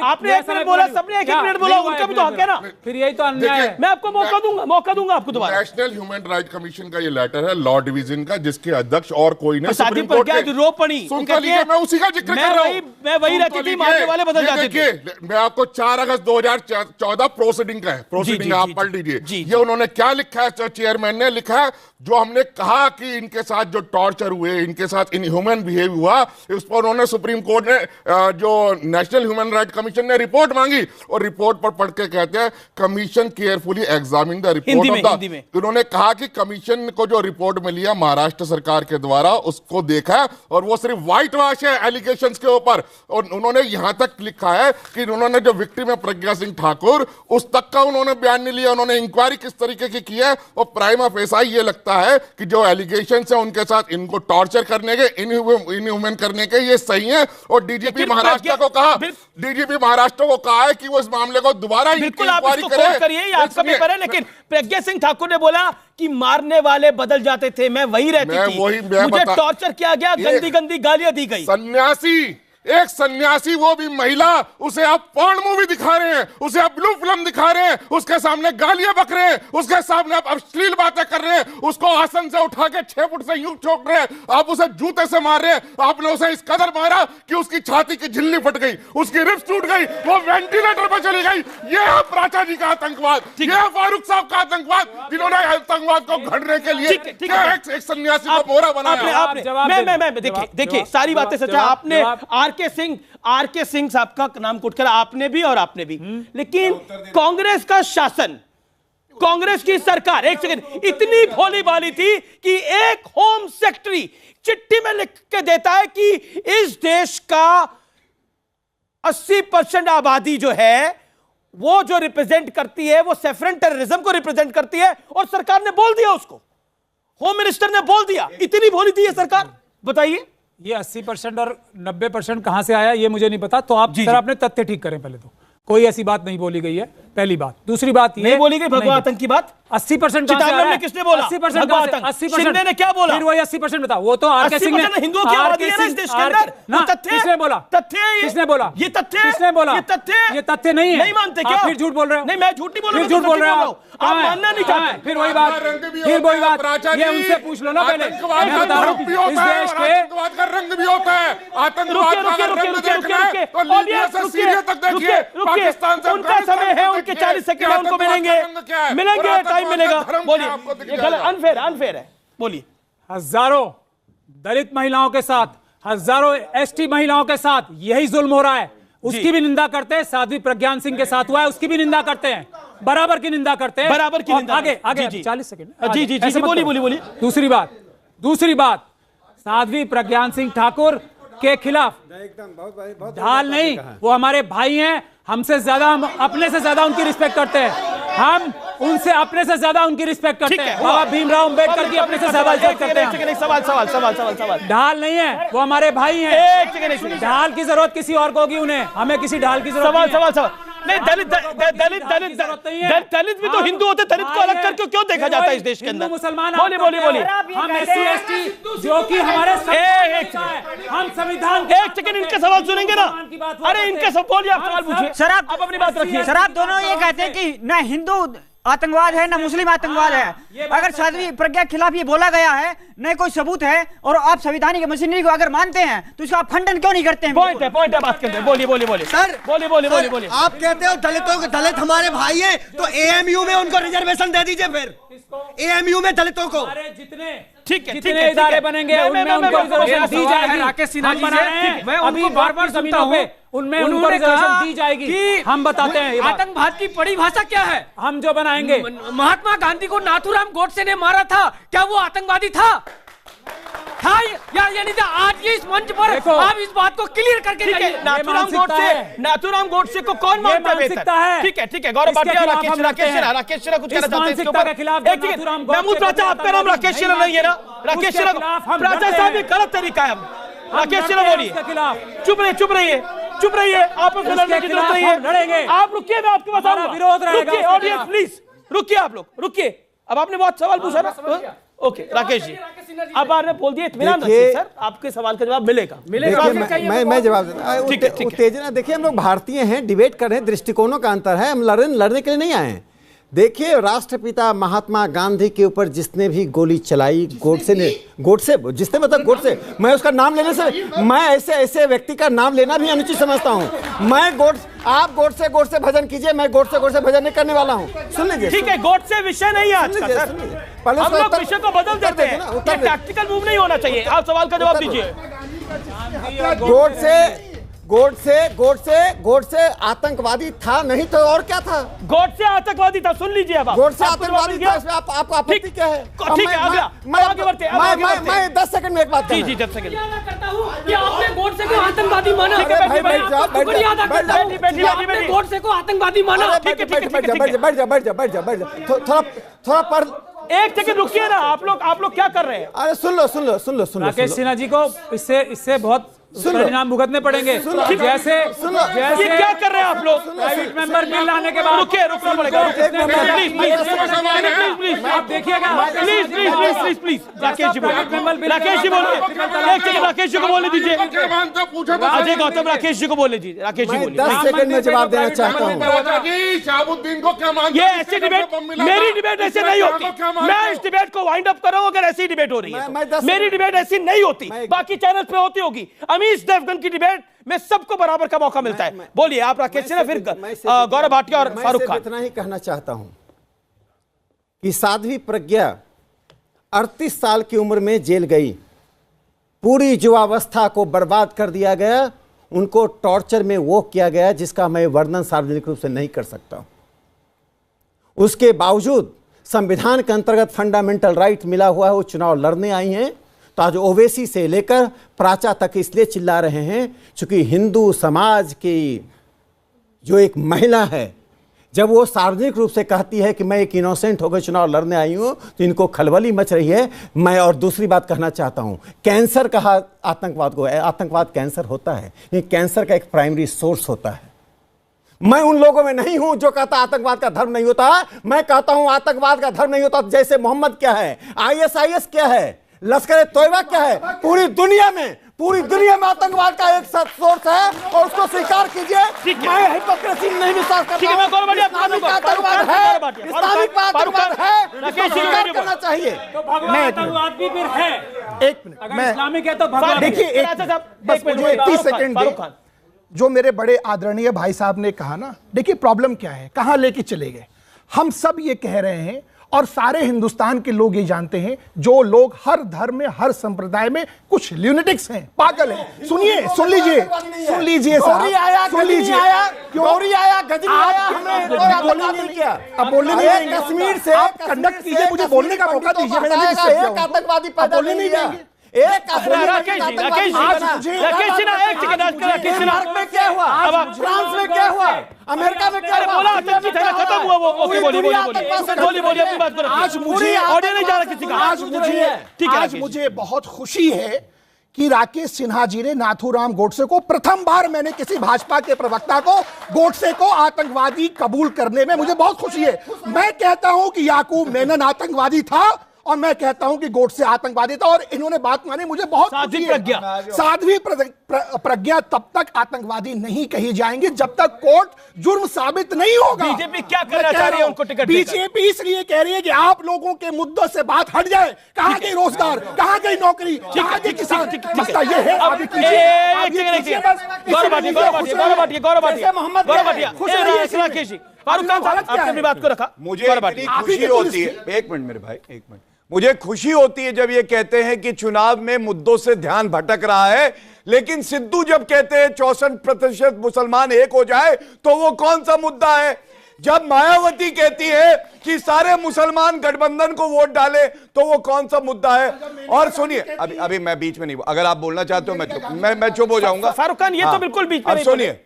आपने 1 मिनट बोला, सबने 1 मिनट बोला, उनका भी तो हक है ना। फिर यही तो अन्याय है। मैं आपको मौका दूंगा आपको दोबारा। नेशनल ह्यूमन राइट कमीशन का ये लेटर है, लॉ डिवीजन का, जिसके अध्यक्ष और कोई नहीं, सुप्रीम कोर्ट मैं उसी का जिक्र कर रहा हूं। मैं वही रहती थी, मारने वाले बदल जाते थे। मैं आपको 4 अगस्त 2014 प्रोसीडिंग का है, प्रोसीडिंग आप पढ़ लीजिए। ये उन्होंने क्या लिखा है, चेयरमैन ने लिखा है, जो हमने कहा कि इनके साथ जो टॉर्चर हुए, इनके साथ इनह्यूमन बिहेव हुआ, इस पर उन्होंने सुप्रीम कोर्ट ने, जो नेशनल ह्यूमन राइट कमीशन ने रिपोर्ट मांगी, और रिपोर्ट पर पढ़ के कहते हैं, commission carefully examine the report. उन्होंने कहा कि कमीशन को जो रिपोर्ट मिली है महाराष्ट्र सरकार के द्वारा, उसको देखा, और वो सिर्फ व्हाइट वॉश है एलिगेशंस के ऊपर। और उन्होंने यहां तक लिखा है कि उन्होंने जो विक्टिम है प्रज्ञा सिंह ठाकुर, उस तक का उन्होंने बयान नहीं लिया। उन्होंने इंक्वायरी किस तरीके की है, और प्राइमा फेसा ये लगता है कि जो एलिगेशंस है उनके साथ, इनको टॉर्चर करने के, इनह्यूमन करने के, ये सही है। और डीजीपी महाराष्ट्र को कहा है कि वो इस मामले को दोबारा इंक्वायरी करिए, आपका पेपर है। लेकिन प्रज्ञा सिंह ठाकुर ने बोला कि मारने वाले बदल जाते थे, मैं वही रहती थी, मुझे टॉर्चर किया गया, गंदी गालियां दी गई। सन्यासी एक सन्यासी, वो भी महिला, उसे आप पॉर्न मूवी दिखा रहे हैं, उसे आप ब्लू फिल्म दिखा रहे हैं, उसके सामने गालियां बक रहे हैं, उसके सामने आप अश्लील बातें कर रहे हैं, उसको आसन से उठा के 6 फुट से यूं ठोक रहे हैं, आप उसे जूते से मार रहे हैं। आपने उसे इस कदर मारा कि उसकी छाती की झिल्ली फट गई, उसकी रिब्स टूट गई, वो वेंटिलेटर पर चली गई। ये है प्राचा जी का आतंकवाद, ये है फारूक साहब का आतंकवाद, जिन्होंने आतंकवाद को घड़ने के लिए एक सन्यासी को मोहरा बनाया। देखिए सारी बातें सच है। आपने आरके सिंह साहब का नाम कोट करा, आपने भी और आपने भी, लेकिन कांग्रेस का शासन, कांग्रेस की सरकार, एक सेकंड, इतनी भोली भाली थी कि एक होम सेक्रेटरी चिट्ठी में लिख के देता है कि इस देश का 80% आबादी जो है वो जो रिप्रेजेंट करती है वो सेफरन टेररिज्म को रिप्रेजेंट करती है, और सरकार ने बोल दिया, उसको होम मिनिस्टर ने बोल दिया। इतनी भोली थी ये सरकार, बताइए। ये 80% और 90% कहां से आया ये मुझे नहीं पता, तो आप जरा अपने तथ्य ठीक करें। पहले तो कोई ऐसी बात नहीं बोली गई है, पहली बात। दूसरी बात ये नहीं बोली गई भगवा आतंक की बात। 80% किसने बोला? 80% शिंदे ने क्या बोला? फिर वही 80% बताओ। वो तो आरके सिंह ने, हिंदुओं की आबादी है ना इस देश के अंदर। वो तथ्य किसने बोला? तथ्य है ये। किसने बोला? ये तथ्य है। किसने बोला? ये तथ्य है। ये तथ्य नहीं है। नहीं मानते क्या? फिर झूठ बोल रहे हो। नहीं, मैं झूठ नहीं बोल रहा हूं, झूठ बोल रहे हो आप मानना नहीं चाहते। फिर वही बात, ये उनसे पूछ लो ना पहले। मैं बता रहा हूं इस देश के आतंकवाद का रंग भी होता है। आतंकवाद का रंग देखना है तो लीबिया से सीरिया तक देखिए, पाकिस्तान से उनका समय है, उनके 40 सेकंड उनको मिलेंगे, टाइम मिलेगा। बोलिए, ये गलत, अनफेयर है, बोलिए। हजारों दलित महिलाओं के साथ, हजारों एसटी महिलाओं के साथ यही जुल्म हो रहा है, उसकी भी निंदा करते हैं। साध्वी प्रज्ञान सिंह के साथ हुआ है, उसकी भी निंदा करते हैं, बराबर की निंदा करते हैं, बराबर की निंदा। आगे 40 सेकंड। जी बोलिए। दूसरी बात, साध्वी प्रज्ञान सिंह ठाकुर के खिलाफ ढाल नहीं, वो हमारे भाई हैं, हमसे ज्यादा, हम अपने से ज्यादा उनकी रिस्पेक्ट करते हैं, हम उनसे अपने से ज्यादा उनकी रिस्पेक्ट करते हैं। बाबा भीमराव अंबेडकर की अपने से ज्यादा रिस्पेक्ट करते हैं। सवाल। ढाल नहीं है, वो हमारे भाई हैं। ढाल की जरूरत किसी और को होगी, उन्हें, हमें किसी ढाल की जरूरत नहीं है। सवाल नहीं, दलित भी तो हिंदू होते, दलित को अलग करके क्यों देखा जाता है इस देश के अंदर? मुसलमान बोलिए। हम SC ST जो कि हमारे हम संविधान। एक सेकंड, इनके सवाल सुनेंगे ना। अरे इनके सब बोलिए, आप सवाल पूछिए। सर आप अपनी बात रखिए। सर आप दोनों ये कहते हैं कि न हिंदू आतंकवाद है न मुस्लिम आतंकवाद है। अगर साध्वी प्रज्ञा के खिलाफ ये बोला गया है, न कोई सबूत है, और आप संवैधानिक मशीनरी को अगर मानते हैं तो इसका आप खंडन क्यों नहीं करते हैं? पॉइंट है, बात करते हैं। बोलिए सर, बोलिए। आप कहते हो दलित हमारे भाई हैं, तो AMU में उनको रिजर्वेशन दे दीजिए। फिर AMU में दलितों को जितने इदारे बनेंगे उनमें उनको रिजर्वेशन दी जाएगी। राकेश सिन्हा जी मैं अभी बार-बार जमीनों पे उनमें उनको रिजर्वेशन दी जाएगी। हम बताते हैं आतंकवाद की परिभाषा क्या है, हम जो बनाएंगे। महात्मा गांधी को नाथूराम गोडसे ने मारा था, क्या वो आतंकवादी था यानी आज ये इस मंच पर आप इस बात को क्लियर करके जाइए। नाथूराम गोडसे को कौन मानता है? ठीक है। गौरव भाटिया, राकेश शिरा कुछ कहना चाहते हैं इसके ऊपर? महमूद प्राचा, आपका नाम राकेश शिरा नहीं है ना? राकेश शिरा, प्राचा साहब ये गलत तरीका है। राकेश शिरा बोलिए। चुप रहिए। आपको लड़ने की जरूरत नहीं है। आप रुकिए, मैं आपके पास आऊंगा। विरोध रहेगा। ऑडियंस प्लीज रुकिए, आप लोग रुकिए। अब आपने बहुत सवाल पूछा ना। ओके राकेश जी, अब आपने बोल दिया, इत्मीनान रखिए सर, आपके सवाल का जवाब मिलेगा। मैं जवाब देता हूं। उत्तेजना, देखिए हम लोग भारतीय हैं, डिबेट कर रहे हैं, दृष्टिकोणों का अंतर है, हम लड़ने के लिए नहीं आए हैं। देखिए राष्ट्रपिता महात्मा गांधी के ऊपर जिसने भी गोली चलाई, गोडसे, जिसने मतलब गोडसे, मैं उसका नाम लेने से, मैं ऐसे व्यक्ति का नाम लेना भी अनुचित समझता हूं। आप गोडसे भजन कीजिए, मैं गोडसे भजन नहीं करने वाला हूं। सुन लीजिए। ठीक है, गोडसे विषय नहीं है आज का सर, हम लोग विषय को बदल देते हैं। ये टैक्टिकल मूव नहीं होना चाहिए। आप सवाल का जवाब दीजिए। गोडसे आतंकवादी था, नहीं तो और क्या था? गोडसे आतंकवादी था, सुन लीजिए। अब गोडसे आतंकवादी था, इसमें आपको आपत्ति क्या है? ठीक है, अगला मैं आगे बढ़ते हैं। मैं 10 सेकंड में एक बात जी 10 सेकंड। करता हूं कि आपने गोडसे को आतंकवादी माना। ठीक है, गोडसे को आतंकवादी माना। बैठ जा, थोड़ा पर एक सेकंड रुकिए ना। आप लोग क्या कर रहे हैं? अरे सुन लो। राकेश सिन्हा जी को इससे बहुत परिणाम भुगतने पड़ेंगे। जैसे ये क्या कर रहे हैं आप लोग? प्राइवेट मेंबर बिल लाने के बाद रुकना पड़ेगा। आप देखिएगा, प्लीज राकेश जी बोलिए। राकेश जी बोलिए, एक सेकंड राकेश जी को बोलने दीजिए। अजय गौतम राकेश जी को बोलने दीजिए। राकेश जी बोलिए। 10 सेकंड में जवाब देना चाहता हूँ। शहाबुद्दीन को क्या मानते? ये ऐसी डिबेट, मेरी डिबेट ऐसे नहीं होती। मैं इस डिबेट को वाइंड अप कर रहा हूं अगर ऐसी डिबेट हो रही है। मेरी डिबेट ऐसी नहीं होती, बाकी चैनल पे होती होगी। अमीश देवगन की डिबेट में सबको बराबर का मौका मिलता है। बोलिए आप राकेश से, फिर गौरव भाटिया और फारूक खान। इतना ही कहना चाहता हूं कि साध्वी प्रज्ञा 38 साल की उम्र में जेल गई, पूरी युवावस्था को बर्बाद कर दिया गया, उनको टॉर्चर में वो किया गया जिसका मैं वर्णन सार्वजनिक रूप से नहीं कर सकता। उसके बावजूद संविधान के अंतर्गत फंडामेंटल राइट मिला हुआ है, वो चुनाव लड़ने आई हैं। तो आज ओवैसी से लेकर प्राचा तक इसलिए चिल्ला रहे हैं क्योंकि हिंदू समाज की जो एक महिला है, जब वो सार्वजनिक रूप से कहती है कि मैं एक इनोसेंट होकर चुनाव लड़ने आई हूं, तो इनको खलबली मच रही है। मैं और दूसरी बात कहना चाहता हूं, कैंसर कहा आतंकवाद को, आतंकवाद कैंसर होता है, ये कैंसर का एक प्राइमरी सोर्स होता है। मैं उन लोगों में नहीं हूं जो कहता आतंकवाद का धर्म नहीं होता। मैं कहता हूं आतंकवाद का धर्म नहीं होता। जैसे मोहम्मद क्या है, ISIS क्या है, लश्कर तोयबा क्या है, पूरी दुनिया में आतंकवाद का एक सोर्स है और उसको स्वीकार कीजिए। मैं हिपोक्रेसी में नहीं विश्वास करता हूं। इस्लामिक आतंकवाद है, इस्लामिक आतंकवाद है, स्वीकार करना चाहिए। आतंकवाद भी फिर है। एक मिनट, मैं इस्लामिक है तो भगवान। देखिए बस मुझे 30 सेकंड दे। जो मेरे बड़े आदरणीय भाई साहब ने कहा ना, देखिए प्रॉब्लम क्या है, कहां लेके चले गए। हम सब ये कह रहे हैं और सारे हिंदुस्तान के लोग ये जानते हैं, जो लोग हर धर्म में, हर संप्रदाय में कुछ ल्यूनेटिक्स हैं, पागल हैं। सुनिए, सुन लीजिए गौरी आया, गजनी आया, हमने नहीं किया। अब बोलने नहीं, कश्मीर से आप कंडक्ट कीजिए, मुझे बोलने का मौका दीजिए। मैंने एक आतंकवादी पैदा नहीं किया। राकेश में क्या हुआ, फ्रांस में क्या हुआ, अमेरिका में क्या हुआ, खत्म हुआ वो। ओके बोलिए अपनी बात करो। आज मुझे ऑडियो नहीं जा रहा किसी का। आज मुझे बहुत खुशी है कि राकेश सिन्हा जी ने नाथूराम गोडसे को, प्रथम बार मैंने किसी भाजपा के प्रवक्ता को गोडसे को आतंकवादी कबूल करने में मुझे बहुत खुशी है। मैं कहता हूं कि याकूब मेनन आतंकवादी था और मैं कहता हूं कि गोडसे आतंकवादी था, और इन्होंने बात मानी, मुझे बहुत साध्वी प्रज्ञा, साध्वी प्रज्ञा तब तक आतंकवादी नहीं कही जाएंगी जब तक कोर्ट जुर्म साबित नहीं होगा। बीजेपी क्या करना चाह रही है उनको टिकट? बीजेपी इसलिए कह रही है कि आप लोगों के मुद्दों से बात हट जाए। कहां गई रोजगार, कहां गई नौकरी, कहां गई किसान, मसला ये है। अपनी बात को रखा। मुझे खुशी होती है, एक मिनट मेरे भाई, एक मिनट, मुझे खुशी होती है जब ये कहते हैं कि चुनाव में मुद्दों से ध्यान भटक रहा है, लेकिन सिद्धू जब कहते हैं 64% मुसलमान एक हो जाए, तो वो कौन सा मुद्दा है? जब मायावती कहती है कि सारे मुसलमान गठबंधन को वोट डाले, तो वो कौन सा मुद्दा है? और सुनिए, अभी मैं बीच में नहीं, अगर आप बोलना चाहते हो मैं चुप हो जाऊंगा। फारूक खान, ये तो बिल्कुल बीच में नहीं। सुनिए,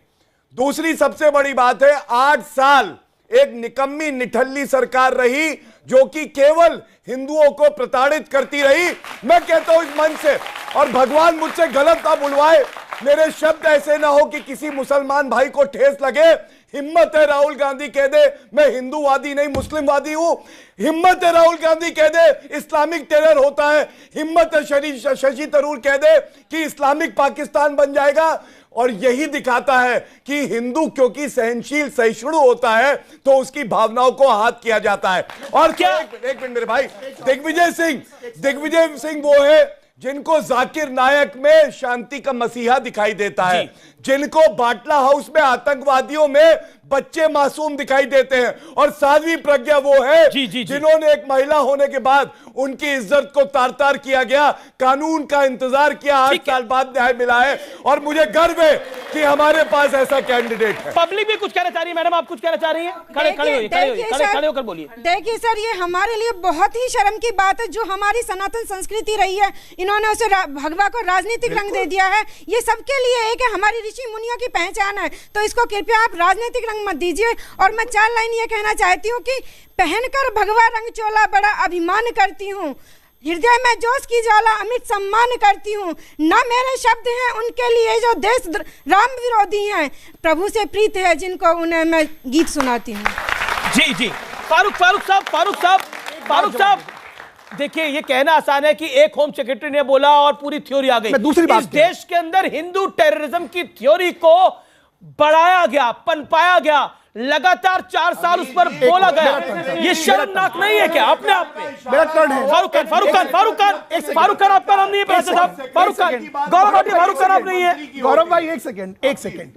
दूसरी सबसे बड़ी बात है, 8 साल एक निकम्मी निठल्ली सरकार रही जो कि केवल हिंदुओं को प्रताड़ित करती रही। मैं कहता हूं इस मंच से, और भगवान मुझसे गलत ना बुलवाए, मेरे शब्द ऐसे ना हो कि किसी मुसलमान भाई को ठेस लगे। हिम्मत है राहुल गांधी कह दे मैं हिंदूवादी नहीं मुस्लिमवादी हूं, हिम्मत है राहुल गांधी कह दे इस्लामिक टेरर होता है, हिम्मत है शशि थरूर कह दे कि इस्लामिक पाकिस्तान बन जाएगा। और यही दिखाता है कि हिंदू क्योंकि सहनशील सहिष्णु होता है तो उसकी भावनाओं को आहत किया जाता है। और क्या, एक मिनट मेरे भाई, दिग्विजय सिंह वो है जिनको जाकिर नायक में शांति का मसीहा दिखाई देता है, जिनको बाटला हाउस में आतंकवादियों में बच्चे मासूम दिखाई देते हैं, और साध्वी प्रज्ञा वो है जिन्होंने एक महिला होने के बाद उनकी इज्जत को तार-तार किया गया, कानून का इंतजार किया, 8 साल बाद न्याय मिला है, और मुझे गर्व है कि हमारे पास ऐसा कैंडिडेट है। पब्लिक भी कुछ कहना चाह रही है। मैडम आप कुछ कहना चाह रही हैं? खड़े होकर बोलिए। देखिए सर, ये हमारे लिए बहुत ही शर्म की बात है, जो हमारी सनातन संस्कृति रही है, इन्होंने उसे भगवा को राजनीतिक रंग दे दिया है। ये सबके लिए है कि हमारी ऋषि मुनियों की पहचान है, तो इसको कृपया आप राजनीतिक रंग मत दीजिए। और मैं 4 लाइन ये कहना चाहती हूँ कि पहनकर भगवा रंग चोला बड़ा अभिमान करती हूँ, हृदय में जोश की ज्वाला अमित सम्मान करती हूँ। न मेरे शब्द हैं उनके लिए जो देश राम विरोधी हैं, प्रभु से प्रीत है जिनको उन्हें मैं गीत सुनाती हूँ। जी जी, फारूक साहब, देखिए ये कहना आसान है कि एक होम सेक्रेटरी ने बोला और पूरी थ्योरी आ गई। दूसरी बात, इस देश के अंदर हिंदू टेररिज्म की थ्योरी को बढ़ाया गया, पनपाया गया, लगातार 4 साल उस पर बोला गया। ये शर्मनाक नहीं है क्या अपने आप में? फारूक खान आपका नाम नहीं है साहब? फारूक खान, गौरव भाटिया फारूक खान आप नहीं है? गौरव भाई एक सेकंड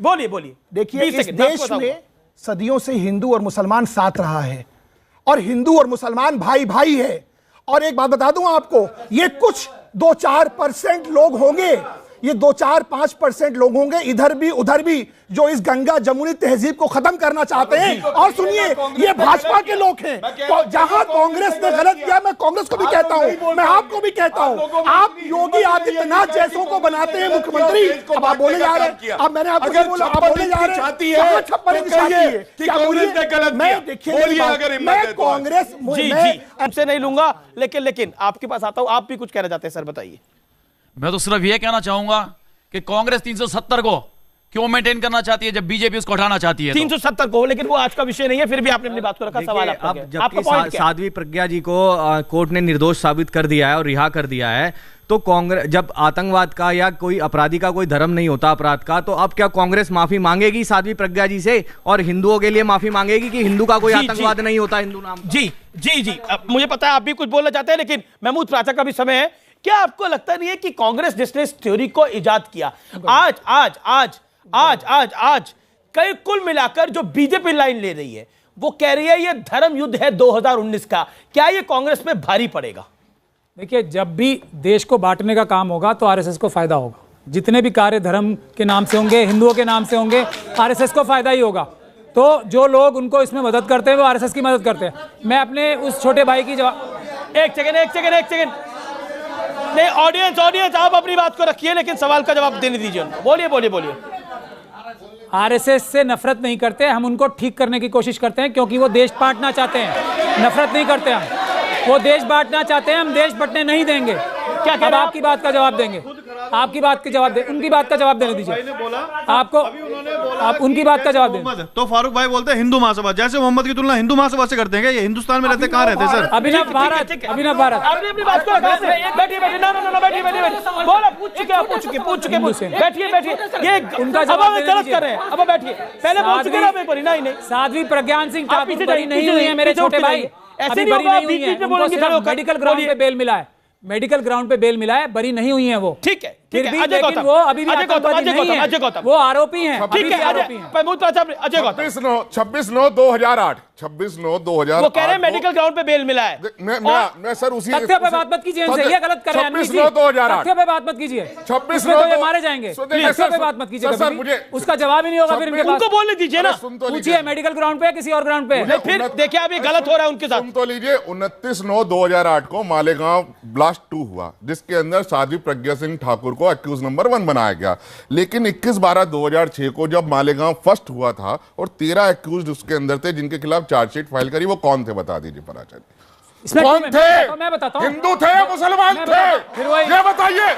बोलिए। देखिए, इस देश में सदियों से हिंदू और मुसलमान साथ रहा है और हिंदू और मुसलमान भाई भाई है। और एक बात बता दूं आपको, ये कुछ 2-4% लोग होंगे, ये 2-4-5% लोग होंगे इधर भी उधर भी, जो इस गंगा जमुनी तहजीब को खत्म करना चाहते हैं। और सुनिए, ये भाजपा के लोग हैं। जहां कांग्रेस ने गलत किया, मैं कांग्रेस को भी कहता हूं, मैं आपको भी कहता हूं, आप योगी आदित्यनाथ जैसों को बनाते हैं मुख्यमंत्री। अब आप बोले जा रहे हैं, अब मैंने आपको बोला, आप बोले जा रहे हैं 56 मैं देखिए, मैं कांग्रेस हमसे नहीं लूंगा, लेकिन आपके पास आता हूं, आप भी कुछ कहना चाहते हैं सर, बताइए। मैं तो सिर्फ ये कहना चाहूंगा कि कांग्रेस 370 को क्यों मेंटेन करना चाहती है जब बीजेपी उसको हटाना चाहती है? 370 को, लेकिन वो आज का विषय नहीं है, फिर भी आपने अपनी बात को रखा। सवाल जबकि साध्वी प्रज्ञा जी को कोर्ट ने निर्दोष साबित कर दिया है और रिहा कर दिया है, तो कांग्रेस जब आतंकवाद का या कोई अपराधी का कोई धर्म नहीं होता अपराध का, तो अब क्या कांग्रेस माफी मांगेगी साध्वी प्रज्ञा जी से और हिंदुओं के लिए माफी मांगेगी कि हिंदू का कोई आतंकवाद नहीं होता हिंदू नाम? जी, मुझे पता है आप भी कुछ बोलना चाहते हैं, लेकिन महमूद प्राचा का भी समय है। क्या आपको लगता नहीं है कि कांग्रेस जिसने इस थ्योरी को इजाद किया, आज कई कुल मिलाकर जो बीजेपी लाइन ले रही है, वो कह रही है ये धर्म युद्ध है 2019 का, क्या ये कांग्रेस में भारी पड़ेगा? देखिए, जब भी देश को बांटने का काम होगा तो आरएसएस को फायदा होगा। जितने भी कार्य धर्म के नाम से होंगे, हिंदुओं के नाम से होंगे, आरएसएस को फायदा ही होगा। तो जो लोग उनको इसमें मदद करते हैं वो आरएसएस की मदद करते हैं। मैं अपने उस छोटे भाई की जवाब एक सेकंड नहीं, ऑडियंस आप अपनी बात को रखिए, लेकिन सवाल का जवाब देने दीजिए उनको। बोलिए। आरएसएस से नफरत नहीं करते हम, उनको ठीक करने की कोशिश करते हैं, क्योंकि वो देश बांटना चाहते हैं। नफरत नहीं करते हम, वो देश बांटना चाहते हैं, हम देश बंटने नहीं देंगे। क्या अब आपकी बात का जवाब देंगे? आपकी बात के जवाब दे, उनकी बात का जवाब देने दीजिए। आपको आप उनकी बात का जवाब दें। तो फारूक भाई बोलते हैं हिंदू महासभा, जैसे मोहम्मद की तुलना हिंदू महासभा से करते हैं। ये हिंदुस्तान में रहते कहाँ रहते हैं सर? अभिनव भारत आपने अपनी बात को रखा। बैठिए, बोला, पूछ चुके, बैठिए। ये उनका जवाब गलत कर रहे हैं, अब बैठिए। पहले बोल चुके ना, नहीं। साध्वी प्रज्ञान सिंह ठाकुर बरी नहीं हुई है मेरे छोटे भाई, ऐसे बरी नहीं हुई है। मेडिकल ग्राउंड पे बेल मिला है, मेडिकल ग्राउंड पे बेल मिला है, बरी नहीं हुई है वो। ठीक है, फिर भी लेकिन वो अभी भी आतंकवादी नहीं है, वो आरोपी हैं। ठीक है, अजय गौतम 26/9/2008 26/9/2008 वो कह रहे हैं मेडिकल ग्राउंड पे बेल मिला है। मैं सर उसी तथ्य पे बात मत कीजिए, ये गलत कर रहे हैं। 26/9/2008 तथ्य पे बात मत कीजिए, 26/9 मारे जाएंगे। तथ्य पे बात मत कीजिए, सर मुझे उसका जवाब ही नहीं होगा। फिर उनको बोलने दीजिए ना, पूछिए मेडिकल ग्राउंड पे किसी और ग्राउंड पे। फिर देखिए अभी गलत हो रहा है उनके साथ। सुन तो लीजिए, 29/9/2008 को मालेगांव ब्लास्ट 2 हुआ, जिसके अंदर साध्वी प्रज्ञा सिंह ठाकुर को एक्यूज नंबर 1 बनाया गया। लेकिन 21/12/2006 को जब मालेगांव फर्स्ट हुआ था और 13 एक्यूज उसके अंदर थे जिनके खिलाफ चार्जशीट फाइल करी, वो कौन थे बता दीजिए पराचंद? कौन थे? मैं बताता हूं। हिंदू थे, मुसलमान थे, ये बताइए।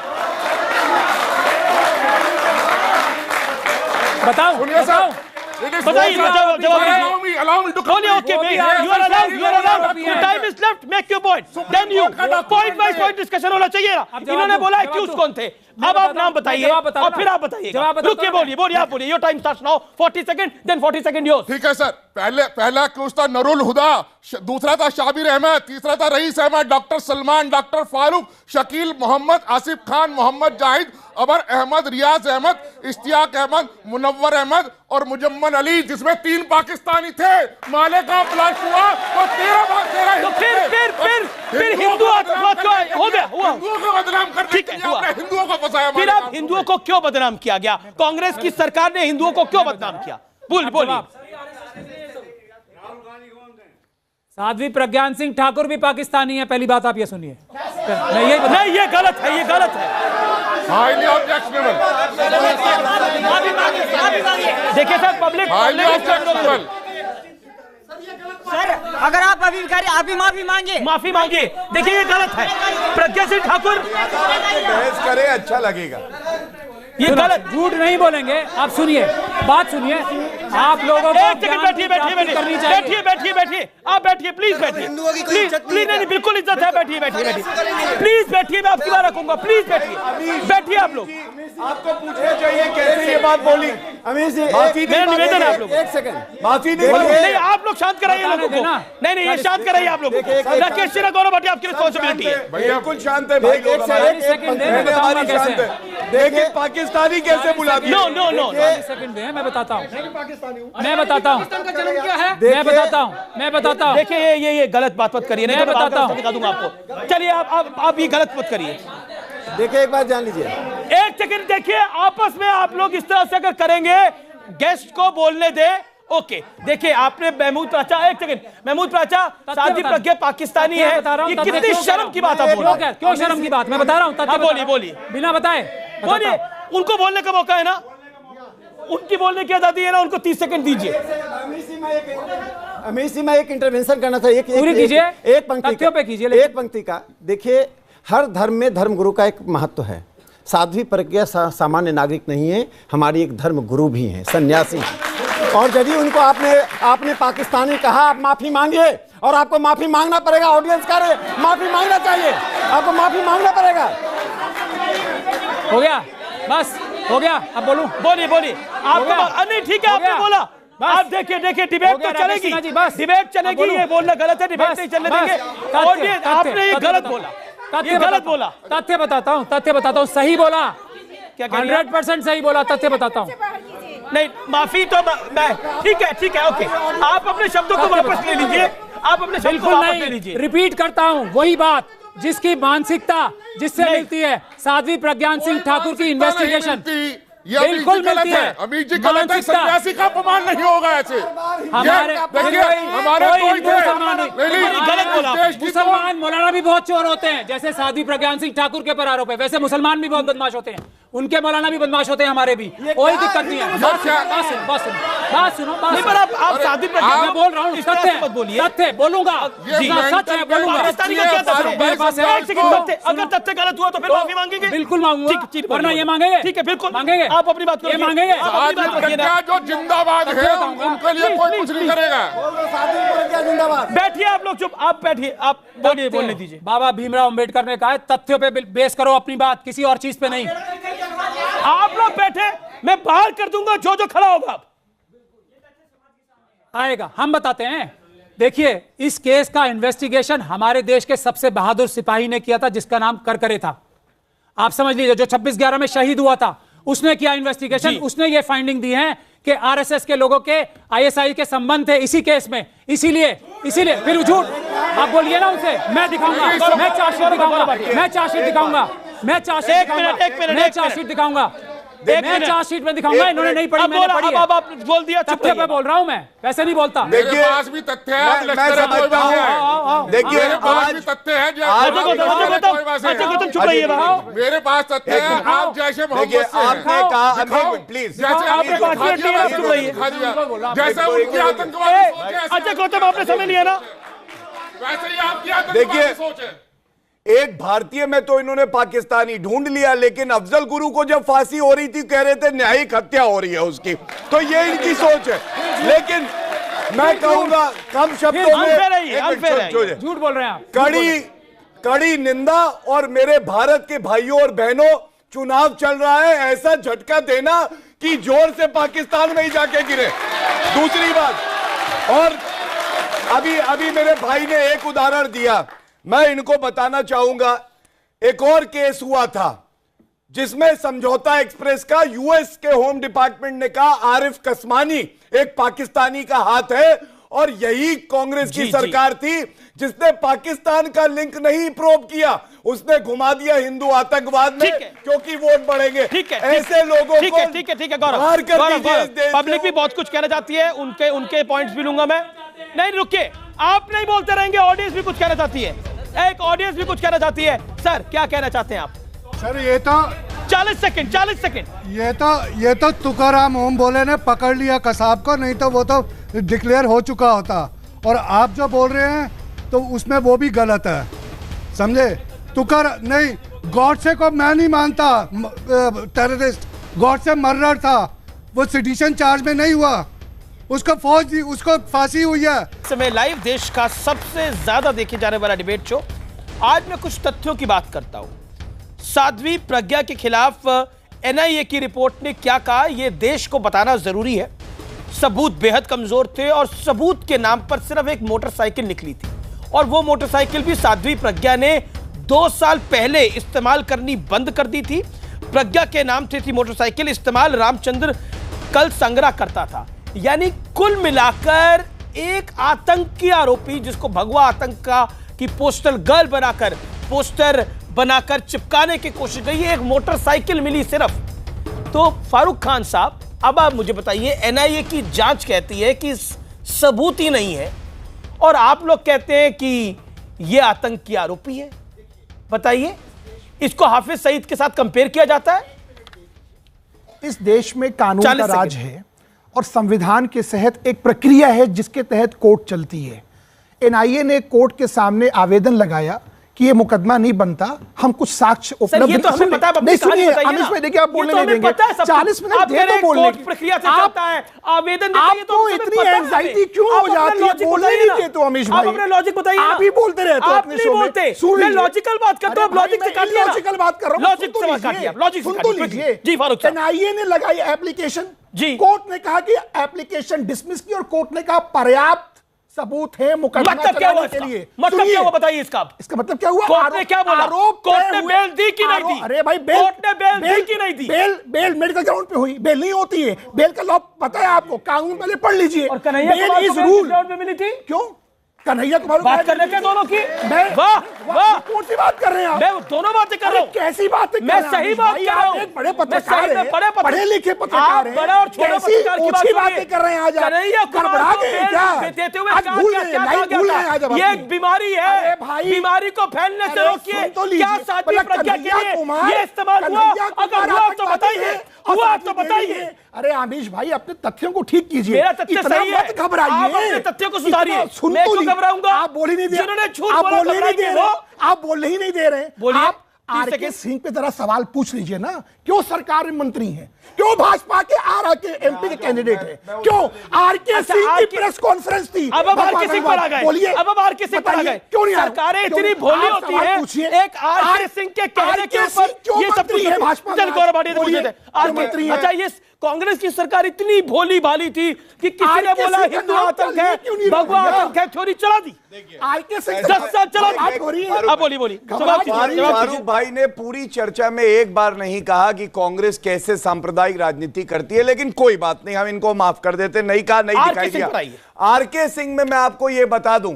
बताओ, बताइए, allow me to okay, you are allowed. Your time is left. Make your point. Then you point by point discussion होना चाहिए ना। इन्होंने बोला accused कौन थे, अब आप नाम बताइए और फिर आप बताइए। रुकिए, बोलिए, आप बोलिए। Your time starts now. 40 seconds, then 40 seconds yours. ठीक है सर, पहला accused था नरुल हुदा, दूसरा था शाबिर अहमद, तीसरा था rice Ahmad, doctor Salman, doctor Farooq, Shakeel Mohammad, Asif Khan, Mohammad Zahid, अबर अहमद, रियाज अहमद, इश्तियाक अहमद, मुनव्वर अहमद और मुजम्मल अली, जिसमें 3 पाकिस्तानी थे। मालेगांव ब्लास्ट हुआ तो 13 तो फिर हिंदू आतंकवाद क्यों हो गया? हुआ हिंदुओं को बदनाम करने के लिए आपने हिंदुओं को फंसाया। फिर आप हिंदुओं को क्यों बदनाम किया गया? कांग्रेस की सरकार ने हिंदुओं को क्यों बदनाम किया? बोलिए। साध्वी प्रज्ञान सिंह ठाकुर भी पाकिस्तानी है, पहली बात आप ये सुनिए। नहीं, ये गलत है, ये गलत है। Highly objectionable. देखिए सर, पब्लिक सर अगर आप अभी कह रहे आप भी माफी मांगे। माफी मांगिए। देखिए ये गलत है। प्रज्ञा सिंह ठाकुर बहस करे, अच्छा लगेगा। ये गलत, झूठ नहीं बोलेंगे। आप सुनिए, बात सुनिए। आप लोगों को एक सेकंड बैठिए आप बैठिए प्लीज बैठिए प्लीज। नहीं बिल्कुल इज्जत है, बैठिए प्लीज बैठिए। मैं आपकी बात रखूंगा, प्लीज बैठिए आप लोग। आपको पूछना चाहिए कैसे ये बात बोली। मेरा निवेदन है आप लोग, एक सेकंड माफी नहीं आप लोग शांत कराइए लोगों को। नहीं ये शांत कराइए आप लोग। राकेश सिन्हा गौरव भाटिया आपकी रिस्पॉन्सिबिलिटी है। बिल्कुल शांत है भाई लोग, हमारी शांत है। देखिए पाकिस्तानी कैसे बुला दिया। नो सेकंड मैं बताता हूँ देखिए ये गलत बात मत करिए। नहीं बताता हूँ, दिखा दूंगा आपको। चलिए आप ये गलत मत करिए। देखिए एक बात जान लीजिए, एक सेकंड देखिए। आपस में आप लोग इस तरह से अगर करेंगे, गेस्ट को बोलने दे। ओके देखिए आपने महमूद प्राचा, एक सेकंड महमूद प्राचा, साध्वी प्रज्ञा पाकिस्तानी है, ये कितनी शर्म की बात आप बोल रहे हैं। क्यों शर्म की बात? मैं बता रहा हूँ। बोलिए बिना बताए बोलिए। उनको बोलने का मौका है ना, उनकी बोलने की आजादी है ना, उनको 30 सेकंड दीजिए। अमीर सिंह, मैं एक इंटरवेंशन करना था। पूरी कीजिए, एक पंक्ति पे कीजिए, एक पंक्ति का। देखिए हर धर्म में धर्मगुरु का एक महत्व है। साध्वी प्रज्ञा सामान्य नागरिक नहीं है, हमारी एक धर्म गुरु भी हैं, सन्यासी। और यदि उनको आपने पाकिस्तानी कहा, आप माफी मांगिए और आपको माफी मांगना पड़ेगा। ऑडियंस का माफी मांगना चाहिए, आपको माफी मांगना पड़ेगा। हो गया, बस हो गया। अब बोलिए आपको नहीं ठीक है आपने बोला। आप देखिए डिबेट तो चलेगी, डिबेट चलेगी। ये बोलना गलत है, डिबेट नहीं चलने देंगे। और ये आपने ये गलत बोला, ये गलत बोला। तथ्य बताता हूँ, सही बोला। क्या 100% सही बोला, तथ्य बताता हूँ। नहीं माफी तो मैं ठीक है ओके। आप अपने शब्दों को वापस ले लीजिए, आप अपने शब्दों को वापस ले लीजिए। रिपीट करता हूँ वही बात, जिसकी मानसिकता जिससे मिलती है साध्वी प्रज्ञा सिंह ठाकुर की इन्वेस्टिगेशन बिल्कुल मिलती है। अमीर जी गलत है, सन्यासी का अपमान नहीं होगा ऐसे। हमारे मुसलमान मौलाना भी बहुत चोर होते हैं, जैसे साध्वी प्रज्ञा सिंह ठाकुर के पर आरोप है, वैसे मुसलमान भी बहुत बदमाश होते हैं। उनके मौलाना भी बदमाश होते हैं, हमारे भी। कोई दिक्कत नहीं है। बात सुनो। आप साध्वी प्रज्ञा, मैं बोल रहा हूँ तथ्य बोलूंगा, सच है बोलूंगा। अगर तथ्य गलत हुआ तो फिर माफी मांगेंगे। बिल्कुल मांगूंगा, वरना ये मांगेंगे। ठीक है बिल्कुल मांगेंगे। आप अपनी बात करिए। मांगेंगे जो जिंदाबाद है उनके लिए कोई कुछ नहीं करेगा। बैठिए आप लोग, चुप आप बैठिए, आप बोलने दीजिए। बाबा भीमराव अंबेडकर ने कहा है तथ्यों पे बेस करो अपनी बात, किसी और चीज पे नहीं। आप लोग बैठे, मैं बाहर कर दूंगा जो खड़ा होगा आएगा। हम बताते हैं। देखिए इस केस का इन्वेस्टिगेशन हमारे देश के सबसे बहादुर सिपाही ने किया था, जिसका नाम करकरे था। आप समझ लीजिए, जो 26/11 में शहीद हुआ था, उसने किया इन्वेस्टिगेशन। उसने ये फाइंडिंग दी है कि आरएसएस के लोगों के आईएसआई के संबंध थे इसी केस में। इसीलिए फिर झूठ आप बोलिए ना उनसे। मैं दिखाऊंगा, मैं चार्जशीट दिखाऊंगा, मैं चार्जशीट दिखाऊंगा, मैं चार्जशीट दिखाऊंगा। मैं चार्जशीट में दिखाऊंगा। इन्होंने नहीं पढ़ी, मैंने पढ़ी है। आप बोल दिया, तथ्य पे बोल रहा हूं मैं, वैसे नहीं बोलता। मेरे पास भी तथ्य है, देखिए आज तथ्य है, चुप रहिए। मेरे पास तथ्य है, आप जैसे देखिए आपने कहा प्लीज, जैसे उनकी आतंकवादी। अच्छा गौतम आपने समझ लिया ना, वैसे ही आपकी आतंकवादी सोच है। एक भारतीय में तो इन्होंने पाकिस्तानी ढूंढ लिया, लेकिन अफजल गुरु को जब फांसी हो रही थी कह रहे थे न्यायिक हत्या हो रही है उसकी। तो ये इनकी सोच है। लेकिन मैं कहूंगा कम शब्दों में, झूठ बोल रहे हैं आप। कड़ी निंदा। और मेरे भारत के भाइयों और बहनों, चुनाव चल रहा है, ऐसा झटका देना कि जोर से पाकिस्तान में ही जाके गिरे। दूसरी बात, और अभी मेरे भाई ने एक उदाहरण दिया, मैं इनको बताना चाहूंगा। एक और केस हुआ था जिसमें समझौता एक्सप्रेस का यूएस के होम डिपार्टमेंट ने कहा आरिफ कसमानी एक पाकिस्तानी का हाथ है, और यही कांग्रेस की सरकार थी जिसने पाकिस्तान का लिंक नहीं प्रोब किया, उसने घुमा दिया हिंदू आतंकवाद में, क्योंकि वोट बढ़ेंगे। ऐसे लोगों को ठीक है गौरव, पब्लिक भी बहुत कुछ कहना चाहती है, उनके पॉइंट्स भी लूंगा मैं। नहीं रुकिए, आप नहीं बोलते रहेंगे, ऑडियंस भी कुछ कहना चाहती है। एक ऑडियंस भी कुछ कहना चाहती है। सर क्या कहना चाहते हैं आप? सर ये तो 40 सेकंड। ये तो तुकाराम ओम बोले ने पकड़ लिया कसाब को, नहीं तो वो तो डिक्लेयर हो चुका होता। और आप जो बोल रहे हैं तो उसमें वो भी गलत है, समझे? तुकर नहीं, गॉडसे को मैं नहीं मानता टेररिस्ट। गॉडसे मर्डर था, वो सेडिशन चार्ज में नहीं हुआ, उसको फौज, उसको फांसी हुई है। इस समय लाइव देश का सबसे ज्यादा देखे जाने वाला डिबेट शो। आज मैं कुछ तथ्यों की बात करता हूं। साध्वी प्रज्ञा के खिलाफ एनआईए की रिपोर्ट ने क्या कहा, यह देश को बताना जरूरी है। सबूत बेहद कमजोर थे और सबूत के नाम पर सिर्फ एक मोटरसाइकिल निकली थी, और वो मोटरसाइकिल भी साध्वी प्रज्ञा ने 2 साल पहले इस्तेमाल करनी बंद कर दी थी। प्रज्ञा के नाम से थी मोटरसाइकिल, इस्तेमाल रामचंद्र कल संग्रह करता था। यानी कुल मिलाकर एक आतंकी आरोपी जिसको भगवा आतंक की पोस्टल गर्ल बनाकर, पोस्टर बनाकर चिपकाने की कोशिश की, एक मोटरसाइकिल मिली सिर्फ। तो फारूक खान साहब, अब आप मुझे बताइए, एनआईए की जांच कहती है कि सबूत ही नहीं है और आप लोग कहते हैं कि यह आतंकी आरोपी है। बताइए, इसको हाफिज सईद के साथ कंपेयर किया जाता है? इस देश में कानून का राज है और संविधान के तहत एक प्रक्रिया है जिसके तहत कोर्ट चलती है। एनआईए ने कोर्ट के सामने आवेदन लगाया कि ये मुकदमा नहीं बनता, हम कुछ साक्ष्य उपलब्ध ये तो हमें पता है, नहीं सुनिए अमिश भाई, देखिए आप बोलने नहीं देंगे, 40 मिनट दे दो बोलने की प्रक्रिया से चलता है, आवेदन देते हैं, आपको इतनी एंजाइटी क्यों हो जाती है? बोलने नहीं देते अमिश भाई, आप अपना लॉजिक बताइए। आप ही बोलते रहते हो अपने शो में। मैं लॉजिकल बात करता हूं, लॉजिक से काटिए। लॉजिकल बात कर रहा हूं, लॉजिक से काटिए, लॉजिक से काटिए। जी फारूक साहब, एनआईए ने लगाई एप्लीकेशन, जी कोर्ट ने कहा कि एप्लीकेशन डिसमिस की और कोर्ट ने कहा पर्याप्त सबूत है मुकदमा चलाने के लिए। मतलब क्या हुआ बताइए इसका मतलब क्या हुआ? कोर्ट ने क्या बोला? कोर्ट ने बेल दी कि नहीं दी? अरे भाई, बेल, कोर्ट ने बेल दी कि नहीं दी? बेल मेडिकल ग्राउंड पे हुई, बेल नहीं होती है। बेल का लॉ पता है आपको, कानून पहले पढ़ लीजिए। और Kanhaiya bail is rule ground पे मिली थी क्यों? कन्हैया तुम्हारी बात करने के दोनों की, वाह वाह, कौन सी बात कर रहे हैं आप? मैं दोनों बातें कर रहा हूं। कैसी बातें? मैं सही बात कर रहा हूं। एक बड़े पत्रकार हैं, पढ़े लिखे पत्रकार हैं, बड़े और छोटे पत्रकार की बातें कर रहे हैं आज आप। कन्हैया गड़बड़ा गए क्या? देते हुए ये एक बीमारी है, बीमारी को फैलने से रोकिए। क्या साध्वी प्रज्ञा के लिए ये इस्तेमाल हुआ? अगर हुआ तो बताइए, हुआ तो बताइए। अरे आमिश भाई, अपने तथ्यों को ठीक कीजिए। मेरा तथ्य सही है, मत घबराइए, आप अपने तथ्यों को सुधारिए। मैं क्यों घबराऊंगा? आप बोल ही नहीं दे, जिन्होंने झूठ आप बोला, बोलने नहीं दे रहे, आप बोलने ही नहीं दे रहे। बोलिए। आप आरके सिंह पे जरा सवाल पूछ लीजिए ना, क्यों सरकार में मंत्री हैं, क्यों भाजपा के आर के एमपी के कैंडिडेट हैं, क्यों आरके सिंह की प्रेस कॉन्फ्रेंस थी? अब आरके सिंह पर आ गए, बोलिए, अब आरके सिंह पर आ गए। क्यों नहीं? सरकारें इतनी भोली होती है, एक आरके सिंह के कहने के ऊपर ये सब कुछ है। भाजपा चल गौरव भाटिया पूछ लेते हैं। अच्छा, ये कांग्रेस की सरकार इतनी भोली भाली थी कि किसी ने बोला हिंदू आतंक है, भगवा आतंक है, थ्योरी चला दी। आरके सिंह 10 साल चला दी। अब बोली फारूक भाई ने पूरी चर्चा में एक बार नहीं कहा कि कांग्रेस कैसे सांप्रदायिक राजनीति करती है, लेकिन कोई बात नहीं, हम इनको माफ कर देते। नहीं कहा, नहीं दिखाई दिया। आरके सिंह में मैं आपको यह बता दूं,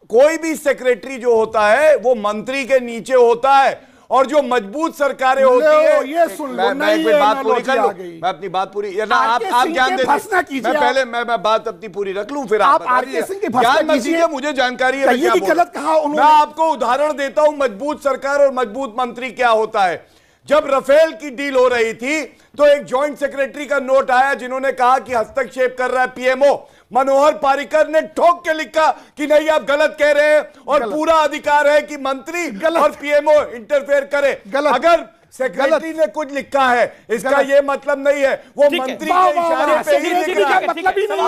कोई भी सेक्रेटरी जो होता है वो मंत्री के नीचे होता है, और जो मजबूत सरकारें होती है, ये सुन लो, मैं एक बात पूरी कर लूं, मैं अपनी बात पूरी, या ना आप ज्ञान दे दीजिए, मैं पहले मैं बात अपनी पूरी रख लूं, फिर आप ज्ञान दीजिए, मुझे जानकारी है गलत कहा उन्होंने। मैं आपको उदाहरण देता हूं, मजबूत सरकार और मजबूत मंत्री क्या होता है। जब राफेल की डील हो रही थी तो एक जॉइंट सेक्रेटरी का नोट आया जिन्होंने कहा कि हस्तक्षेप कर रहा है पीएमओ। मनोहर पारिकर ने ठोक के लिखा कि नहीं, आप गलत कह रहे हैं और पूरा अधिकार है कि मंत्री और पीएमओ इंटरफेयर करे। अगर सेक्रेटरी ने कुछ लिखा है, इसका ये मतलब नहीं है वो मंत्री के इशारे पे ही लिख रहा है। मतलब ही नहीं है।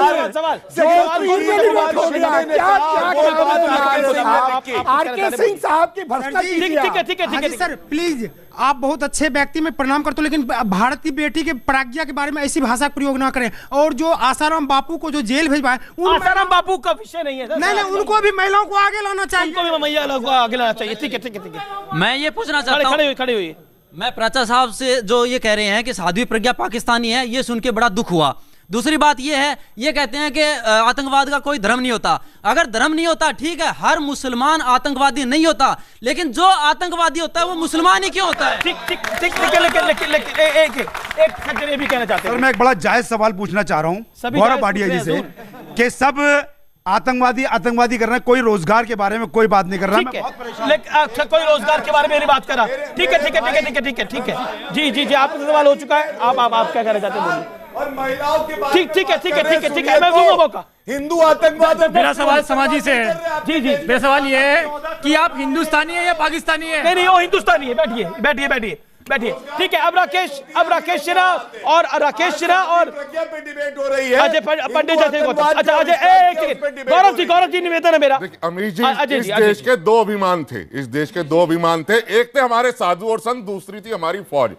आरके सिंह साहब की भ्रष्टाचार। सर प्लीज, आप बहुत अच्छे व्यक्ति में प्रणाम करते हो, लेकिन भारत की बेटी के प्रज्ञा के बारे में ऐसी भाषा का प्रयोग ना करें। और जो आसाराम बापू को जो जेल भेजवाए, आसाराम बापू का विषय नहीं है। नहीं, उनको भी महिलाओं को आगे लाना चाहिए, उनको भी महिला को आगे लाना चाहिए। ठीक है, ठीक है, ठीक है। मैं ये पूछना चाहता हूँ, खड़े हुई मैं प्राचा साहब से जो ये कह रहे हैं कि साध्वी प्रज्ञा पाकिस्तानी है, ये सुन के बड़ा दुख हुआ। दूसरी बात ये है, ये कहते हैं कि आतंकवाद का कोई धर्म नहीं होता। अगर धर्म नहीं होता, ठीक है, हर मुसलमान आतंकवादी नहीं होता, लेकिन जो आतंकवादी होता है वो मुसलमान ही क्यों होता है? ठीक ठीक ठीक, एक सज्जन भी कहना चाहते हैं। सर, मैं एक बड़ा जायज सवाल पूछना चाह रहा हूँ गौरव भाटिया जी से, कि सब आतंकवादी कर रहे हैं, कोई रोजगार के बारे में कोई बात नहीं कर रहा। लेकिन कोई रोजगार के बारे में नहीं बात कर रहा। ठीक है, ठीक है, ठीक है, ठीक है, ठीक है, ठीक है। जी जी जी, आपका सवाल हो चुका है। आप क्या कहना चाहते हैं? और महिलाओं के बारे में ठीक है, ठीक है, ठीक है, ठीक है, मैं दूंगा मौका। हिंदू आतंकवाद। मेरा सवाल समाजी से है। जी जी, मेरा सवाल ये है कि आप हिंदुस्तानी है या पाकिस्तानी है? नहीं, वो हिंदुस्तानी है। बैठिए बैठिए बैठिए बैठिए, ठीक है। अब राकेश सिन्हा और डिबेट हो रही है। अजय पंडित जी, अच्छा अजय, गौरव जी निवेदन है मेरा। अमीर जी, इस देश के दो अभिमान थे, इस देश के दो अभिमान थे। एक थे हमारे साधु और संत, दूसरी थी हमारी फौज।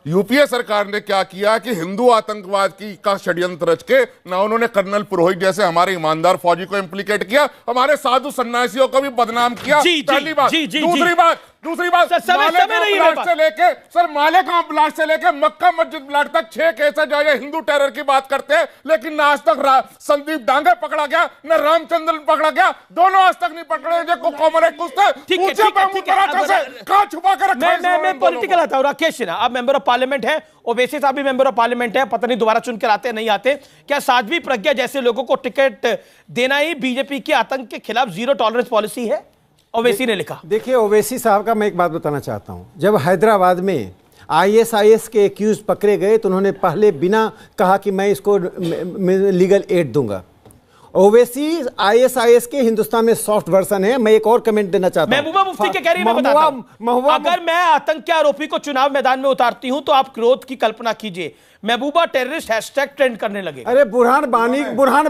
यूपीए सरकार ने क्या किया कि हिंदू आतंकवाद का षड्यंत्र रच के ना उन्होंने कर्नल पुरोहित जैसे हमारे ईमानदार फौजी को इम्प्लीकेट किया, हमारे साधु सन्यासियों को भी बदनाम किया। पहली बात। दूसरी बात मालेगांव ब्लास्ट से लेके मक्का मस्जिद ब्लास्ट तक 6 केस है जो हिंदू टेरर की बात करते हैं, लेकिन ना आज तक संदीप डांगे पकड़ा गया, न रामचंद्रन पकड़ा गया। दोनों आज तक नहीं पकड़े जो कॉमरेड कुछ थे। कहां छुपा कर रखा है? मैं पॉलिटिकल आता हूं। राकेश सिन्हा, आप मेंबर ऑफ पार्लियामेंट है, ओवैसी साहब भी मेंबर ऑफ पार्लियामेंट है, पता नहीं दोबारा चुन कर आते नहीं आते। क्या साध्वी प्रज्ञा जैसे लोगों को टिकट देना ही बीजेपी के आतंक के खिलाफ जीरो टॉलरेंस पॉलिसी है? ओवैसी ने लिखा। देखिए, ओवैसी साहब का मैं एक बात बताना चाहता हूं। जब हैदराबाद में ISIS के एक्यूज पकड़े गए तो उन्होंने पहले बिना कहा कि मैं इसको लीगल एड दूंगा। ओवैसी ISIS के हिंदुस्तान में सॉफ्ट वर्जन है। मैं एक और कमेंट देना चाहता हूं। महबूबा मुफ्ती के कह रही है, मैं बताता हूं। अगर मैं आतंक के आरोपी को चुनाव मैदान में उतारती हूं तो आप क्रोध की कल्पना कीजिए, महबूबा टेररिस्ट हैशटैग ट्रेंड करने लगे। अरे बुरहान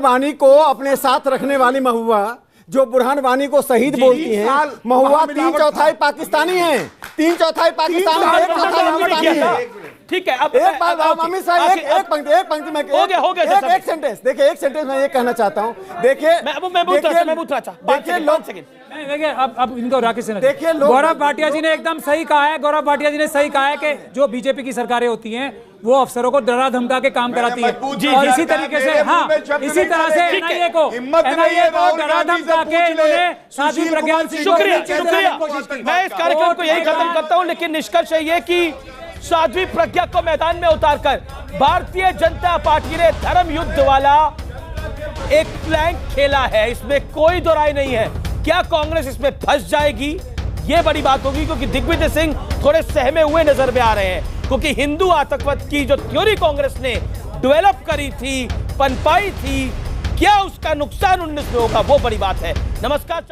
बानी को अपने साथ रखने वाली महबूबा, जो बुरहान वानी को शहीद बोलती हैं, महबूबा 3/4 पाकिस्तानी हैं। 3/4 पाकिस्तानी है, 1/4 हिंदुस्तानी है। ठीक है। अब एक बात अमित साहब, एक पंक्ति में हो गया एक सेंटेंस देखिए, एक सेंटेंस मैं ये कहना चाहता हूँ। देखिए देखिए, अब इनको राकेश सिन्हा, देखिए गौरव भाटिया जी ने एकदम सही कहा है। गौरव भाटिया जी ने सही कहा है कि जो बीजेपी की सरकारें होती हैं वो अफसरों को डरा धमका के काम कराती है, और इसी तरीके से इसी तरह से NIA को डरा धमका के इन्होंने साध्वी प्रज्ञा सिंह। शुक्रिया। मैं इस कार्यक्रम को यही खत्म करता हूं, लेकिन निष्कर्ष ये कि साध्वी प्रज्ञा को मैदान में उतारकर भारतीय जनता पार्टी ने धर्म युद्ध वाला एक प्लान खेला है, इसमें कोई दो राय नहीं है। क्या कांग्रेस इसमें फंस जाएगी? यह बड़ी बात होगी, क्योंकि दिग्विजय सिंह थोड़े सहमे हुए नजर में आ रहे हैं, क्योंकि हिंदू आतंकवाद की जो थ्योरी कांग्रेस ने डेवलप करी थी, पनपाई थी, क्या उसका नुकसान 19 में होगा, वो बड़ी बात है। नमस्कार।